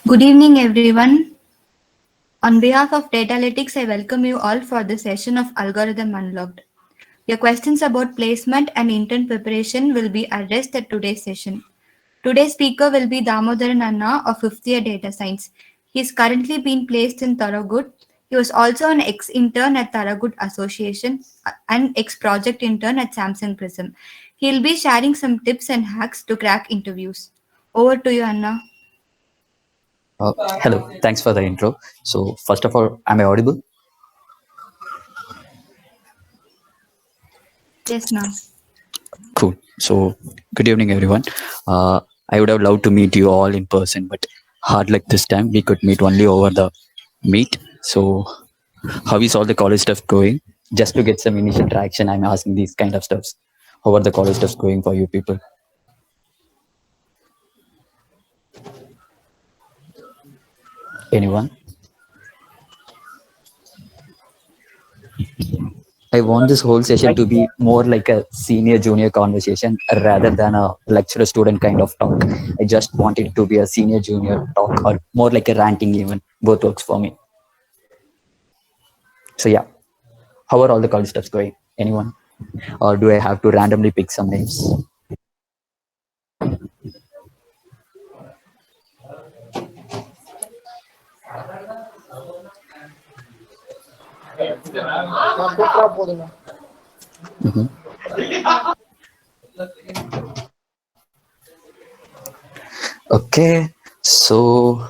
Good evening, everyone. On behalf of Datalytics, I welcome you all for the session of Algorithm Unlocked. Your questions about placement and intern preparation will be addressed at today's session. Today's speaker will be Dhamodaran Anna of 5th year data science. He is currently being placed in Thorogood. He was also an ex-intern at Thorogood Association and ex-project intern at Samsung Prism. He'll be sharing some tips and hacks to crack interviews. Over to you, Anna. Hello, thanks for the intro. So, first of all, am I audible? Yes, ma'am. Cool. So, good evening, everyone. I would have loved to meet you all in person, but hard luck this time. We could meet only over the meet. So, how is all the college stuff going? Just to get some initial traction, I'm asking these kind of stuffs. How are the college stuffs going for you people? Anyone? I want this whole session to be more like a senior junior conversation rather than a lecturer student kind of talk. I just want it to be a senior junior talk or more like a ranting even. Both works for me. So yeah, how are all the college stuffs going? Anyone? Or do I have to randomly pick some names? Mhm. Okay, so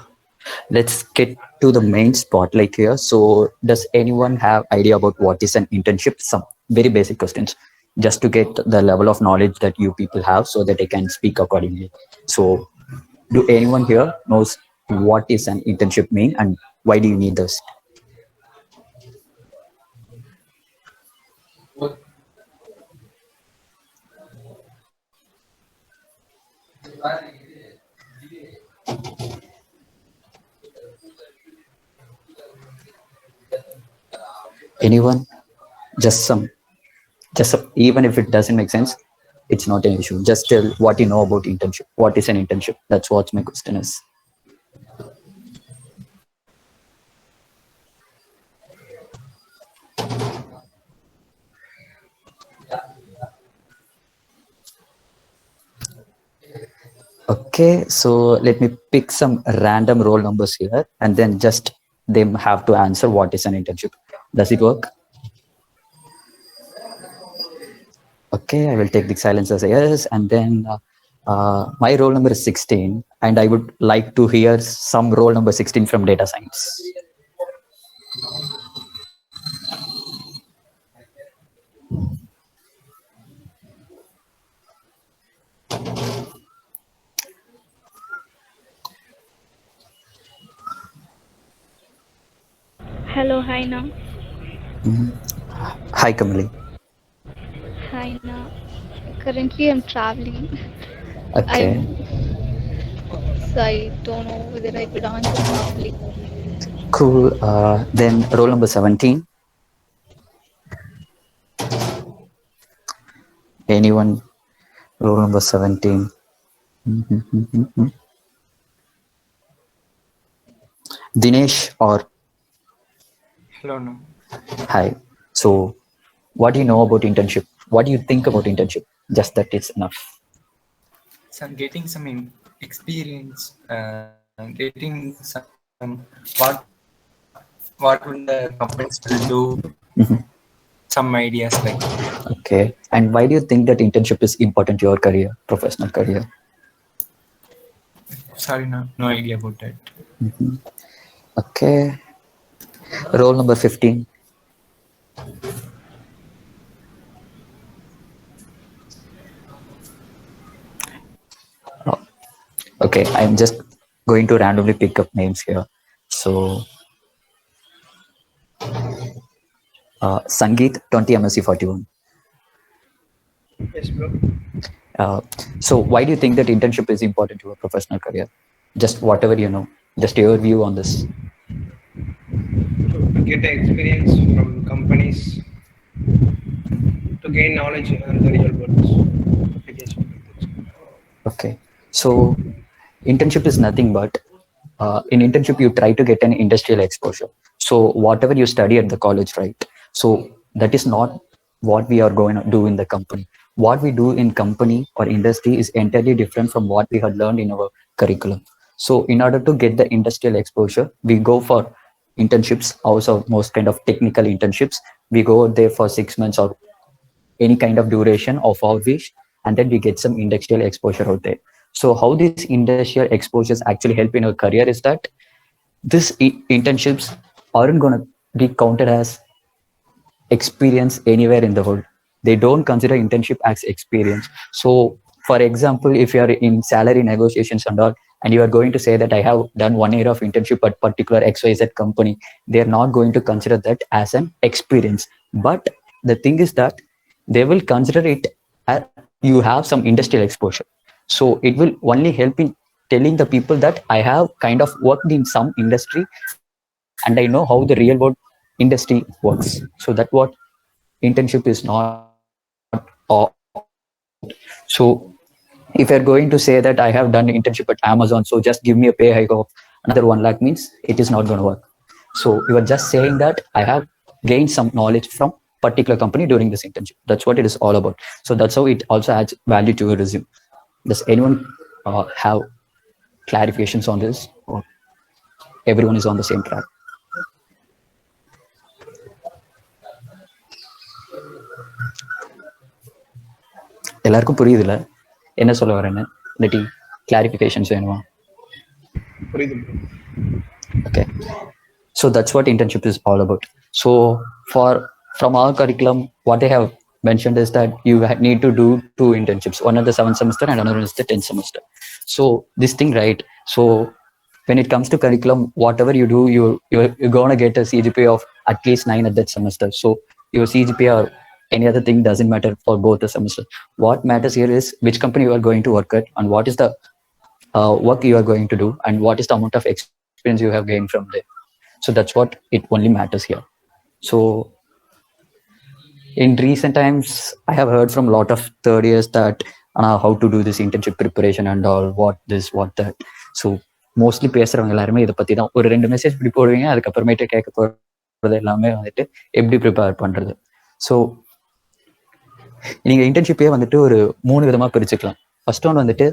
let's get to the main spotlight here. So, does anyone have idea about what is an internship? Some very basic questions, just to get the level of knowledge that you people have, so that I can speak accordingly. So, do anyone here knows what is an internship mean and why do you need this? Anyone? Just some, even if it doesn't make sense, it's not an issue. Just tell what you know about internship. What is an internship? That's what my question is. Okay, so let me pick some random roll numbers here and then just they have to answer what is an internship. Does it work? Okay, I will take the silence as a yes. And then my roll number is 16, and I would like to hear some roll number 16 from data science. Hello, hi now. Hi, Kamali. Hi now. Currently, I'm traveling. Okay, I'm so I don't know whether I could answer properly. cool. Then roll number 17. Anyone? Roll number 17. Dinesh or Hello, no. hi. So, what do you know about internship? What do you think about internship? Just that it's enough. So I'm getting some experience, getting some what would the companies will do, some ideas like that. Okay. And why do you think that internship is important to your career, professional career? Sorry, no idea about that. Okay. Roll number 15. Oh, okay. I'm just going to randomly pick up names here. So, Sangeet, 20 MSc 41. Yes, bro. So, why do you think that internship is important to a professional career? Just whatever you know, just your view on this. To get the experience from companies to gain knowledge on the real world application. Okay. So, internship is nothing but in internship you try to get an industrial exposure. So whatever you study at the college, right? So that is not what we are going to do in the company. What we do in company or industry is entirely different from what we had learned in our curriculum. So in order to get the industrial exposure, we go for internships, also most kind of technical internships. We go there for 6 months or any kind of duration of our wish, and then we get some industrial exposure out there. So how these industrial exposures actually help in our career is that these internships aren't going to be counted as experience anywhere in the world. They don't consider internship as experience. So for example, if you are in salary negotiations and all, and you are going to say that I have done 1 year of internship at particular XYZ company, they are not going to consider that as an experience. But the thing is that they will consider it as you have some industrial exposure. So it will only help in telling the people that I have kind of worked in some industry and I know how the real world industry works. So that's what internship is not all about. So if you're going to say that I have done internship at Amazon, so just give me a pay hike of another 1 lakh means it is not going to work. So you are just saying that I have gained some knowledge from particular company during this internship. That's what it is all about. So that's how it also adds value to your resume. Does anyone have clarifications on this, or everyone is on the same track? எல்லாருக்கும் புரியுதுல என்ன சொல்ல வரேன்னு? இல்லாட்டி clarifications வேணுமா? புரியுது. Okay, so that's what internship is all about. So from our curriculum, what they have mentioned is that you need to do 2 internships, one at the 7th semester and another is the 10th semester. So this thing, right? So when it comes to curriculum, whatever you do, you're going to get a CGPA of at least 9 at that semester. So your CGPA or any other thing doesn't matter for both the semester. What matters here is which company you are going to work at and what is the work you are going to do and what is the amount of experience you have gained from there. So that's what it only matters here. So in recent times, I have heard from a lot of third years that how to do this internship preparation and all, what this, what that. So mostly பேசுறவங்க எல்லாருமே இதை பத்தி தான். ஒரு 2 message இப்படி போடுவீங்க, அதுக்கப்புறமேட்டு கேட்க போறது எல்லாமே வந்துட்டு எப்படி ப்ரிப்பேர் பண்றது. ஸோ நீங்க இன்டர்ன்ஷிப்பே வந்துட்டு ஒரு 3 விதமா பிரிச்சுக்கலாம். ஃபர்ஸ்ட் ஒன் வந்துட்டு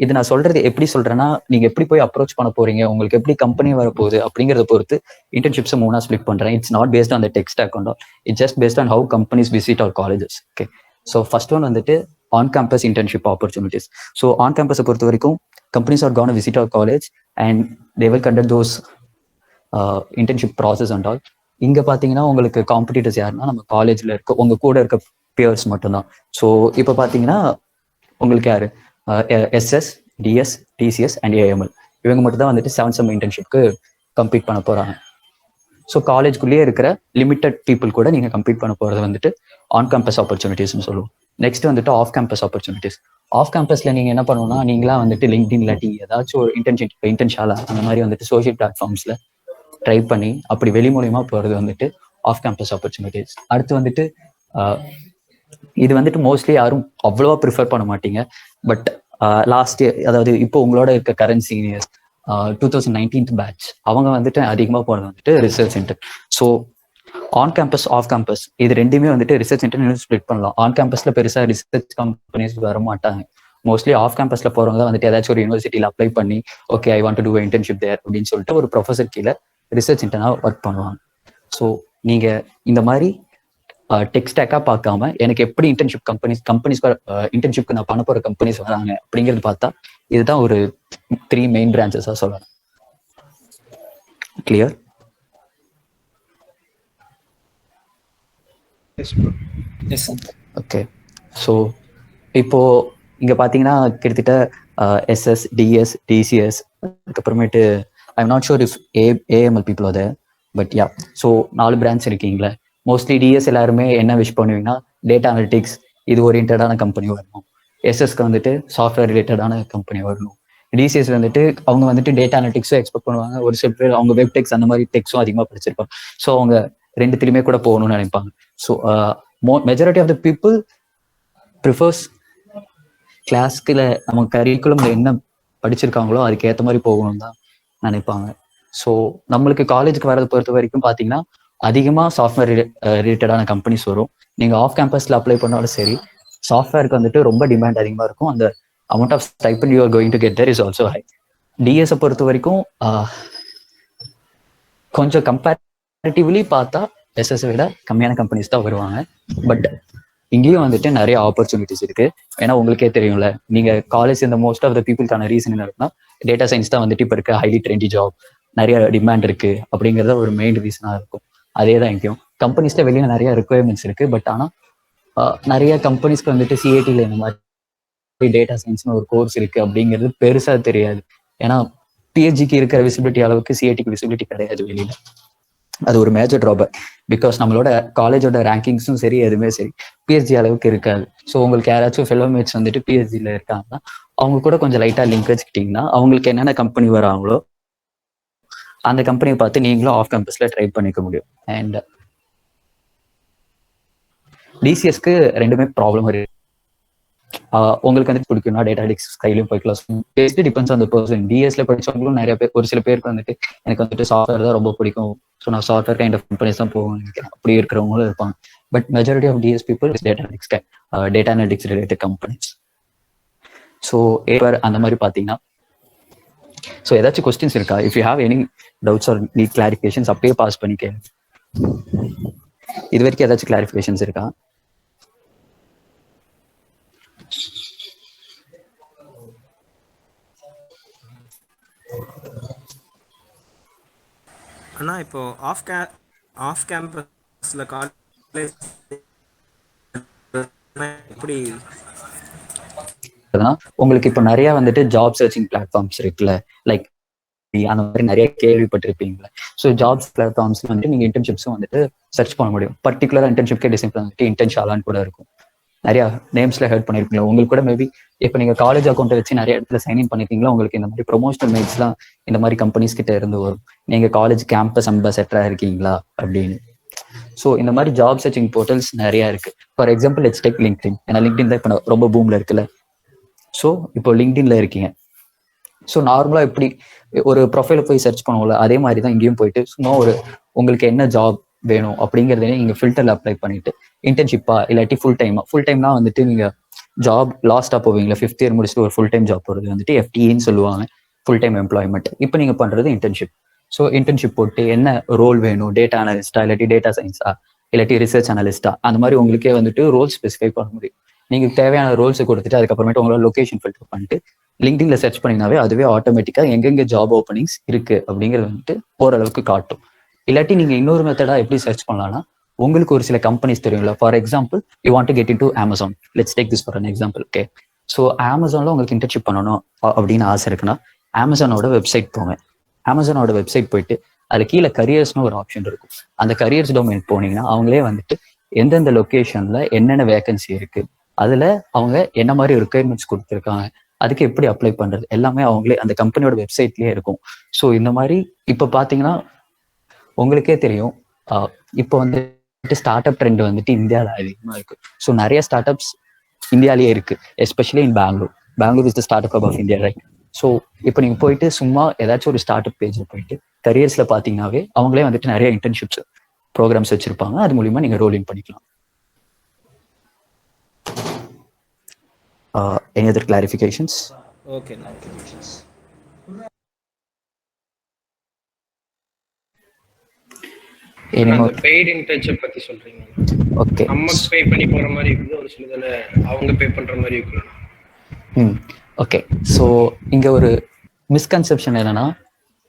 இது நான் சொல்றது எப்படி சொல்றேன்னா, நீங்க எப்படி போய் அப்ரோச் பண்ண போறீங்க, உங்களுக்கு எப்படி கம்பெனி வரப்போகுது அப்படிங்கிறத பொறுத்து இன்டர்ன்ஷிப்ஸ் 3 ஸ்பிளிட் பண்றேன். It's not based on the tech stack and all, it's just based on how companies visit our colleges. Okay, so first one வந்துட்டு on campus internship opportunities. So on கேம்பஸை பொறுத்த வரைக்கும் companies are gonna visit our college and they will conduct those internship process and all. இங்க பாத்தீங்கன்னா உங்களுக்கு competitors யாருன்னா நம்ம காலேஜ்ல இருக்க உங்க கூட இருக்க பியர்ஸ் மட்டும்தான். ஸோ இப்போ பாத்தீங்கன்னா உங்களுக்கு யாரு SS, DS, TCS and AML இவங்க மட்டும் தான் வந்துட்டு 7th செம் இன்டர்ன்ஷிப்க்கு கம்ப்ளீட் பண்ண போறாங்க. ஸோ காலேஜ்குள்ளேயே இருக்கிற லிமிட்டட் பீப்புள் கூட நீங்க கம்ப்ளீட் பண்ண போறது வந்துட்டு ஆன் கேம்பஸ் ஆப்பர்ச்சுனிட்டிஸ்னு சொல்லுவோம். நெக்ஸ்ட் வந்துட்டு ஆஃப் கேம்பஸ் ஆப்பர்ச்சுனிட்டிஸ். ஆஃப் கேம்பஸ்ல நீங்க என்ன பண்ணணும்னா, நீங்களா வந்துட்டு லிங்க்டின் இல்லாட்டி ஏதாச்சும் ஒரு இன்டர்ன்ஷாலா அந்த மாதிரி வந்துட்டு சோஷியல் பிளாட்ஃபார்ம்ஸ்ல ட்ரை பண்ணி அப்படி வெளி மூலியமா போறது வந்துட்டு ஆஃப் கேம்பஸ் ஆப்பர்ச்சுனிட்டிஸ். அடுத்து வந்துட்டு இது வந்துட்டு மோஸ்ட்லி யாரும் அவ்வளவா ப்ரிஃபர் பண்ண மாட்டீங்க. பட் லாஸ்ட் இயர், அதாவது இப்போ உங்களோட இருக்க கரண்ட் சீனியர்ஸ் 2019 பேட்ச், அவங்க வந்துட்டு அதிகமாக போனது வந்துட்டு research centre. So on campus off campus இது ரெண்டுமே வந்துட்டு ரிசர்ச் சென்டர் ஸ்ப்ளிட் பண்ணலாம். ஆன் கேம்பஸ்ல பெருசா ரிசர்ச் கம்பெனிஸ் வர மாட்டாங்க. மோஸ்ட்லி ஆஃப் கேம்பஸ்ல போறவங்க தான் வந்துட்டு ஏதாச்சும் ஒரு யூனிவர்சிட்டியில அப்ளை பண்ணி okay I want to do internship there அப்படின்னு சொல்லிட்டு ஒரு ப்ரொஃபஸர் கீழே ரிசர்ச் சென்டர்னா ஒர்க் பண்ணுவாங்க. ஸோ நீங்க இந்த மாதிரி டெக் ஸ்டாக்கா பார்க்காம எனக்கு எப்படி இன்டர்ன்ஷிப் கம்பெனிஸ் இன்டர்ன்ஷிப்க்கு நான் பண்ண போற கம்பெனிஸ் வராங்க அப்படிங்கிறது பார்த்தா இதுதான் ஒரு 3 மெயின் பிரான்ச்சஸா சொல்லலாம். கிளியர்? ஓகே, ஸோ இப்போ இங்க பாத்தீங்கன்னா கிட்டத்தட்ட SS, DS, TCS, அதுக்கப்புறமேட்டு I am not sure if AML people அது, பட் யா. ஸோ 4 பிரான்ச் இருக்கீங்களே. மோஸ்ட்லி டிஎஸ் எல்லாருமே என்ன விஷ் பண்ணுவீங்கன்னா டேட்டா அனலிட்டிக்ஸ் இது ஓரியன்டான கம்பெனி வரணும். எஸ்எஸ்க்கு வந்துட்டு சாஃப்ட்வேர் ரிலேட்டடான கம்பெனி வரணும். டிசிஎஸ் வந்துட்டு அவங்க வந்துட்டு டேட்டா அனலிட்டிக்ஸும் எக்ஸ்பெக்ட் பண்ணுவாங்க. ஒரு சில பேர் அவங்க வெப் டெக்ஸ் அந்த மாதிரி டெக்ஸும் அதிகமாக படிச்சிருப்பாங்க. ஸோ அவங்க 2த்துலையுமே கூட போகணும்னு நினைப்பாங்க. So majority of the people prefers கிளாஸ்க்குல நம்ம கரிக்குலம்ல என்ன படிச்சிருக்காங்களோ அதுக்கு ஏற்ற மாதிரி போகணும் தான் நினைப்பாங்க. ஸோ நம்மளுக்கு காலேஜுக்கு வரதை பொறுத்த வரைக்கும் பார்த்தீங்கன்னா அதிகமாக சாஃப்ட்வேர் ரிலேட்டடான கம்பெனிஸ் வரும். நீங்கள் ஆஃப் கேம்பஸில் அப்ளை பண்ணாலும் சரி, சாஃப்ட்வேருக்கு வந்துட்டு ரொம்ப டிமாண்ட் அதிகமாக இருக்கும். அந்த amount of stipend you are going to get there is also high. டிஎஸை பொறுத்த வரைக்கும் கொஞ்சம் கம்பேரிட்டிவ்லி பார்த்தா எஸ்எஸ் விட கம்மியான கம்பெனிஸ் தான் வருவாங்க. பட் இங்கேயும் வந்துட்டு நிறைய ஆப்பர்ச்சுனிட்டிஸ் இருக்கு. ஏன்னா உங்களுக்கே தெரியும்ல, நீங்க காலேஜ் இந்த மோஸ்ட் ஆஃப் த பீப்புளுக்கான ரீசன் என்ன இருக்குன்னா, டேட்டா சயின்ஸ் தான் வந்துட்டு இப்போ இருக்க ஹைலி ட்ரெண்டி ஜாப், நிறைய டிமாண்ட் இருக்கு அப்படிங்கிறத ஒரு மெயின் ரீசனா இருக்கும். அதே தான் இங்கேயும் கம்பெனிஸ்ல வெளியே நிறைய ரெக்குயர்மெண்ட்ஸ் இருக்கு. பட் ஆனால் நிறைய கம்பெனிஸ்க்கு வந்துட்டு சிஐடியில் இந்த மாதிரி டேட்டா சயின்ஸ்னு ஒரு கோர்ஸ் இருக்கு அப்படிங்கிறது பெருசா தெரியாது. ஏன்னா பிஹெச்டிக்கு இருக்கிற விசிபிலிட்டி அளவுக்கு சிஐடிக்கு விசிபிலிட்டி கிடையாது வெளியில. அது ஒரு மேஜர் ட்ராபேக். பிகாஸ் நம்மளோட காலேஜோட ரேங்கிங்ஸும் சரி எதுவுமே சரி பிஹெச்டி அளவுக்கு இருக்காது. ஸோ உங்களுக்கு யாராச்சும் ஃபெலோமேட்ஸ் வந்துட்டு பிஹெச்டியில் இருக்காங்கன்னா அவங்க கூட கொஞ்சம் லைட்டாக லிங்க் வச்சுக்கிட்டிங்கன்னா அவங்களுக்கு என்னென்ன கம்பெனி வராங்களோ அந்த கம்பெனியை பார்த்து நீங்களும் ஆஃப் கேம்பஸில் ட்ரை பண்ணிக்க முடியும். அண்ட் டிசிஎஸ்க்கு ரெண்டுமே ப்ராப்ளம் இருக்கு. உங்களுக்கு வந்து பிடிக்கும்னா டேட்டாலிட்டிக்ஸ் கையிலும் போய்க்கலாம். Based depends on the person. டிஎஸ்ல படிச்சவங்களும் நிறைய பேர், ஒரு சில பேருக்கு வந்துட்டு எனக்கு வந்துட்டு சாஃப்ட்வேர் தான் ரொம்ப பிடிக்கும், ஸோ நான் சாஃப்ட்வேர் கைண்ட் ஆஃப் கம்பெனிஸ் தான் போவேன் நினைக்கிறேன், அப்படி இருக்கிறவங்களும் இருப்பாங்க. But majority of DS people is data analytics data analytics related companies. So அந்த மாதிரி பார்த்தீங்கன்னா ஸோ ஏதாச்சும் கொஸ்டின்ஸ் இருக்கா? If you have any doubts or need clarifications அப்பயே பாஸ் பண்ணிக்க. இது வரைக்கும் ஏதாச்சும் கிளாரிஃபிகேஷன்ஸ் இருக்கா? அண்ணா இப்போ ஆஃப் கேம்பஸ்ல காலேஜ் எப்படி உங்களுக்கு இப்போ நிறைய வந்துட்டு ஜாப் சர்ச்சிங் பிளாட்ஃபார்ம்ஸ் இருக்குல்ல, லைக் அந்த மாதிரி நிறைய கேள்விப்பட்டிருப்பீங்களா? ஸோ ஜாப்ஸ் பிளாட்ஃபார்ம்ஸ்ல வந்துட்டு நீங்க இன்டர்ன்ஷிப்ஸும் வந்துட்டு சர்ச் பண்ண முடியும். பர்டிகுலரா இன்டர்ன்ஷிப்கே டிசைன் வந்துட்டு இன்டர்ன்ஷாலான்னு கூட இருக்கும். நிறைய நேம்ஸ்ல ஹெல்ப் பண்ணிருக்கீங்களா? உங்களுக்கு கூட மேபி இப்போ நீங்க காலேஜ் அக்கௌண்ட் வச்சு நிறைய இடத்துல சைன்இன் பண்ணிருக்கீங்களா? உங்களுக்கு இந்த மாதிரி ப்ரொமோஷனல் மெயில்ஸ்லாம் இந்த மாதிரி கம்பெனிஸ் கிட்ட இருந்து வரும், நீங்க காலேஜ் கேம்பஸ் அம்பாசடரா இருக்கீங்களா அப்படின்னு. ஸோ இந்த மாதிரி ஜாப் சர்ச்சிங் போர்ட்டல்ஸ் நிறைய இருக்கு. For example let's take LinkedIn. ஏன்னா லிங்க்டின் தான் இப்போ ரொம்ப பூம்ல இருக்குல்ல. ஸோ இப்போ லிங்க்டின்ல இருக்கீங்க. ஸோ நார்மலா எப்படி ஒரு ப்ரொஃபைல போய் சர்ச் பண்ணுவோம்ல, அதே மாதிரி தான் இங்கேயும் போயிட்டு சும்மா ஒரு உங்களுக்கு என்ன ஜாப் வேணும் அப்படிங்கிறதே நீங்க ஃபில்டர்ல அப்ளை பண்ணிட்டு இன்டர்ன்ஷிப்பா இல்லாட்டி ஃபுல் டைம்னா வந்துட்டு நீங்க ஜாப் லாஸ்டா போவீங்களா, 5th இயர் முடிச்சுட்டு ஒரு ஃபுல் டைம் ஜாப் போறது வந்துட்டு எஃப்டின்னு சொல்லுவாங்க, ஃபுல் டைம் எம்ப்ளாய்மெண்ட். இப்போ நீங்க பண்றது இன்டர்ன்ஷிப். ஸோ இன்டர்ன்ஷிப் போட்டு என்ன ரோல் வேணும், டேட்டா அனலிஸ்டா இல்லாட்டி டேட்டா சயின்ஸா இல்லாட்டி ரிசர்ச் அனலிஸ்டா, அந்த மாதிரி உங்களுக்கே வந்துட்டு ரோல் ஸ்பெசிஃபை பண்ண முடியும். நீங்க தேவையான ரோல்ஸை கொடுத்துட்டு அதுக்கப்புறமேட்டு உங்களோட லொகேஷன் ஃபில்டர் பண்ணிட்டு லிங்க்டின்ல சர்ச் பண்ணினாவே அதுவே ஆட்டோமேட்டிக்கா எங்கெங்க ஜாப் ஓப்பனிங்ஸ் இருக்கு அப்படிங்கிறது வந்துட்டு ஓரளவுக்கு காட்டும். இல்லாட்டி நீங்க இன்னொரு மெத்தடா எப்படி சர்ச் பண்ணலாம்னா, உங்களுக்கு ஒரு சில கம்பெனிஸ் தெரியும்ல. For example you want to get into Amazon, let's take this for an example. Okay, so அமேசான்ல உங்களுக்கு இன்டர்ன்ஷிப் பண்ணணும் அப்படின்னு ஆசை இருக்குன்னா அமேசானோட வெப்சைட் போங்க. அமேசானோட வெப்சைட் போயிட்டு அதுல கீழே கரியர்ஸ்னு ஒரு ஆப்ஷன் இருக்கும். அந்த கரியர்ஸ் டொமைன் போனீங்கன்னா அவங்களே வந்துட்டு எந்தெந்த லொகேஷன்ல என்னென்ன வேகன்சி இருக்கு, அதுல அவங்க என்ன மாதிரி ரிக்குயர்மெண்ட்ஸ் கொடுத்துருக்காங்க, அதுக்கு எப்படி அப்ளை பண்றது எல்லாமே அவங்களே அந்த கம்பெனியோட வெப்சைட்லயே இருக்கும். ஸோ இந்த மாதிரி இப்போ பாத்தீங்கன்னா உங்களுக்கே தெரியும், இப்போ வந்துட்டு ஸ்டார்ட் அப் ட்ரெண்ட் வந்துட்டு இந்தியாவில் அதிகமா இருக்கு. ஸோ நிறைய ஸ்டார்ட் அப்ஸ் இந்தியாலேயே இருக்கு, especially in Bangalore. Bangalore is the start up hub of India, right? So இப்போ நீங்க போயிட்டு சும்மா ஏதாச்சும் ஒரு ஸ்டார்ட் அப் பேஜ்ல போயிட்டு கரியர்ஸ்ல பாத்தீங்கன்னாவே அவங்களே வந்துட்டு நிறைய இன்டர்ன்ஷிப்ஸ் ப்ரோக்ராம்ஸ் வச்சிருப்பாங்க. அது மூலியமா நீங்க ரோல் இன் பண்ணிக்கலாம். Any other clarifications? ஓகே. அந்த பெய்ட் இன்டர்ன்ஷிப் பத்தி சொல்றீங்க. ஓகே, நம்ம பே பண்ணி போற மாதிரி இருக்குது, ஒரு சிலதுல அவங்க பே பண்ற மாதிரி இருக்கு. ஓகே. ஸோ இங்க ஒரு மிஸ்கன்செப்ஷன் என்னன்னா,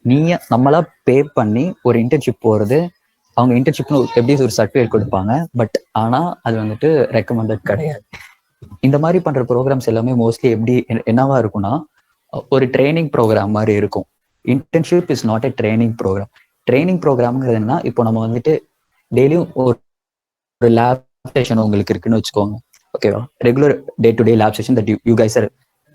நீங்க நம்மளா பே பண்ணி ஒரு இன்டர்ன்ஷிப் போறது, அவங்க இன்டர்ன்ஷிப்னு எப்படி ஒரு சர்டிஃபிகேட் கொடுப்பாங்க, பட் ஆனா அது வந்துட்டு ரெக்கமெண்டட் கிடையாது. இந்த மாதிரி பண்ற ப்ரோக்ராம்ஸ் எல்லாமே மோஸ்ட்லி எப்படி என்னவா இருக்கும்னா, ஒரு ட்ரைனிங் ப்ரோக்ராம் மாதிரி இருக்கும். Internship is not a training program. Training ப்ரோக்ராம்ங்கிறது என்ன, இப்போ நம்ம வந்துட்டு டெய்லியும் ஒரு லேப் செஷன் உங்களுக்கு இருக்குன்னு வச்சுக்கோங்க, ஓகேவா? Regular day to day lab session that you guys are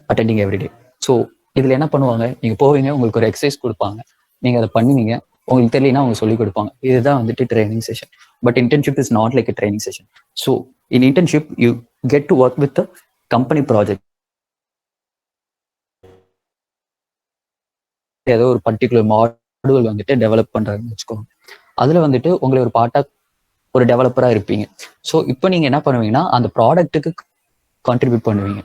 attending every day. So இதுல என்ன பண்ணுவாங்க, நீங்க போவீங்க, உங்களுக்கு ஒரு எக்ஸசைஸ் கொடுப்பாங்க, நீங்க அதை பண்ணுவீங்க, உங்களுக்கு தெரியலனா அவங்க சொல்லி கொடுப்பாங்க. இதுதான் வந்துட்டு training session. But internship is not like a training session. So in internship you get to work with the company project. ஏதோ ஒரு பர்டிகுலர் மாடல் வந்துட்டு டெவலப் பண்றாங்கன்னு வச்சுக்கோங்க. அதுல வந்துட்டு உங்களை ஒரு பார்ட்டா ஒரு டெவலப்பரா இருப்பீங்க. ஸோ இப்போ நீங்க என்ன பண்ணுவீங்கன்னா அந்த ப்ராடக்ட்டுக்கு கான்ட்ரிபியூட் பண்ணுவீங்க.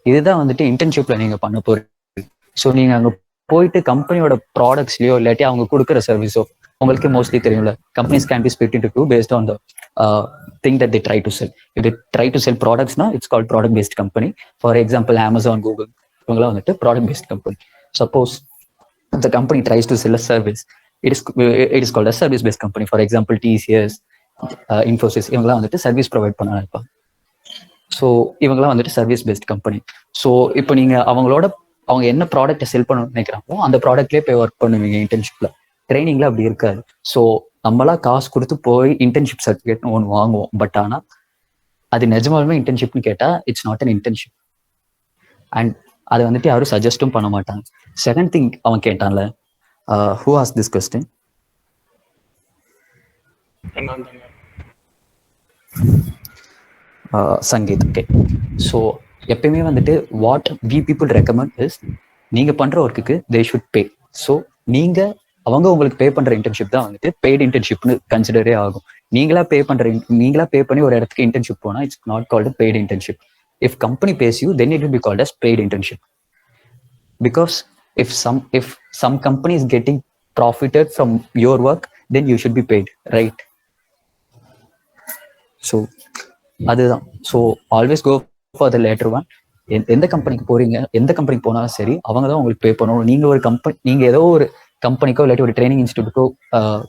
இதுதான் வந்துட்டு இன்டர்ன்ஷிப்ல நீங்க பண்ண போறீங்க. ஸோ நீங்க அங்க போயிட்டு கம்பெனியோட ப்ராடக்ட்ஸ்லயோ இல்லாட்டி அவங்க கொடுக்குற சர்வீஸோ, உங்களுக்கு மோஸ்ட்லி தெரியும்ல, companies can be split into two based on the thing that they try to sell. If they try to sell ப்ராடக்ட்ஸ்னா it's called product based company. For example Amazon, Google இவங்களாம் வந்துட்டு product based company. Suppose the company tries to sell a service, it is called a service based company. For example, TCS, Infosys இவங்களாம் வந்துட்டு service provide பண்ண இருப்பாங்க. So இவங்களாம் வந்துட்டு service based company. So இப்போ நீங்க அவங்க என்ன ப்ராடக்ட்டை செல் பண்ணணும்னு நினைக்கிறாங்களோ அந்த ப்ராடக்ட்லேயே போய் ஒர்க் பண்ணுவீங்க இன்டர்ன்ஷிப்ல. ட்ரைனிங்ல அப்படி இருக்காது. ஸோ நம்மளா காசு கொடுத்து போய் இன்டர்ன்ஷிப் சர்டிஃபிகேட்னு ஒன்று வாங்குவோம். பட் ஆனால் அது நிஜமாலுமே இன்டர்ன்ஷிப்னு கேட்டால் it's not an internship. And அதை வந்துட்டு யாரும் சஜஸ்டும் பண்ண மாட்டாங்க. செகண்ட் திங் அவன் கேட்டான்ல, ஹூ ஆஸ் this question? Sangeeth. Okay. So எப்பயுமே வந்துட்டு what we people recommend is, நீங்க பண்ற ஒர்க்குக்கு தே ஷுட் பே. ஸோ அவங்க உங்களுக்கு பே பண்ற இன்டர்ன்ஷிப் தான் வந்துட்டு பெய்டு இன்டர்ன்ஷிப்னு கன்சிடரே ஆகும். நீங்களா பே பண்ணி ஒரு இடத்துக்கு இன்டர்ன்ஷிப் போனா it's not called paid internship. If company pays you, then it will be called as paid internship. Because if some company is getting profited from your work, then you should be paid, right? So அதுதான். So always go for the latter one. எந்த கம்பெனிக்கு போறீங்க, எந்த கம்பெனிக்கு போனாலும் சரி, அவங்க தான் உங்களுக்கு பே பண்ணணும். நீங்க ஏதோ ஒரு கம்பெனிக்கோ இல்லாட்டி ஒரு ட்ரைனிங் இன்ஸ்டியூட்டுக்கோ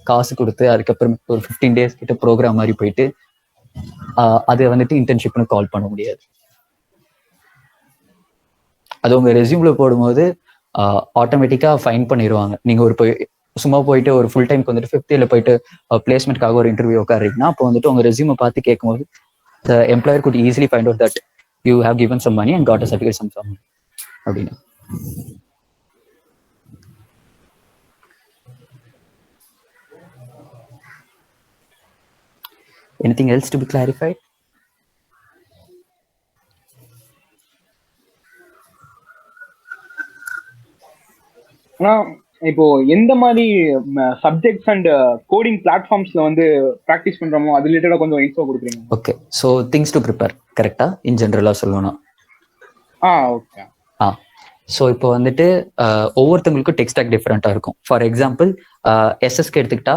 காசு கொடுத்து அதுக்கப்புறம் ஒரு 15 days கிட்ட ப்ரோக்ராம் மாதிரி போயிட்டு அதை வந்துட்டு இன்டர்ன்ஷிப்னு கால் பண்ண முடியாது. அது உங்க ரெஸ்யூம்ல போடும்போது ஆட்டோமேட்டிக்கா ஃபைன் பண்ணிடுவாங்க. நீங்க சும்மா போயிட்டு ஒரு ஃபுல் டைம்க்கு வந்துட்டு 5th year போயிட்டு பிளேஸ்மெண்ட்காக ஒரு இன்டர்வியூ உட்காருறீங்கன்னா, அப்போ வந்துட்டு உங்க ரெஸ்யூமை பார்த்து கேட்கும்போது the employer could easily find out that you have given some money and got a certificate some அப்படின்னு. Anything else to be clarified? இப்போ எந்த மாதிரி சப்ஜெக்ட்ஸ் அண்ட் கோடிங் பிளாட்ஃபார்ம்ஸ்ல வந்து பிராக்டிஸ் பண்றோமோ அது ரிலேட்டடா கொஞ்சம் இன்ஃபோ கொடுக்குறீங்க? Okay. So things to prepare கரெக்டா இன் ஜென்ரலா சொல்லணும். ஓகே. ஸோ இப்போ வந்துட்டு ஒவ்வொருத்தவங்களுக்கும் டெக் ஸ்டாக் டிஃப்ரெண்டா இருக்கும். ஃபார் எக்ஸாம்பிள் எஸ்எஸ்க்கு எடுத்துக்கிட்டா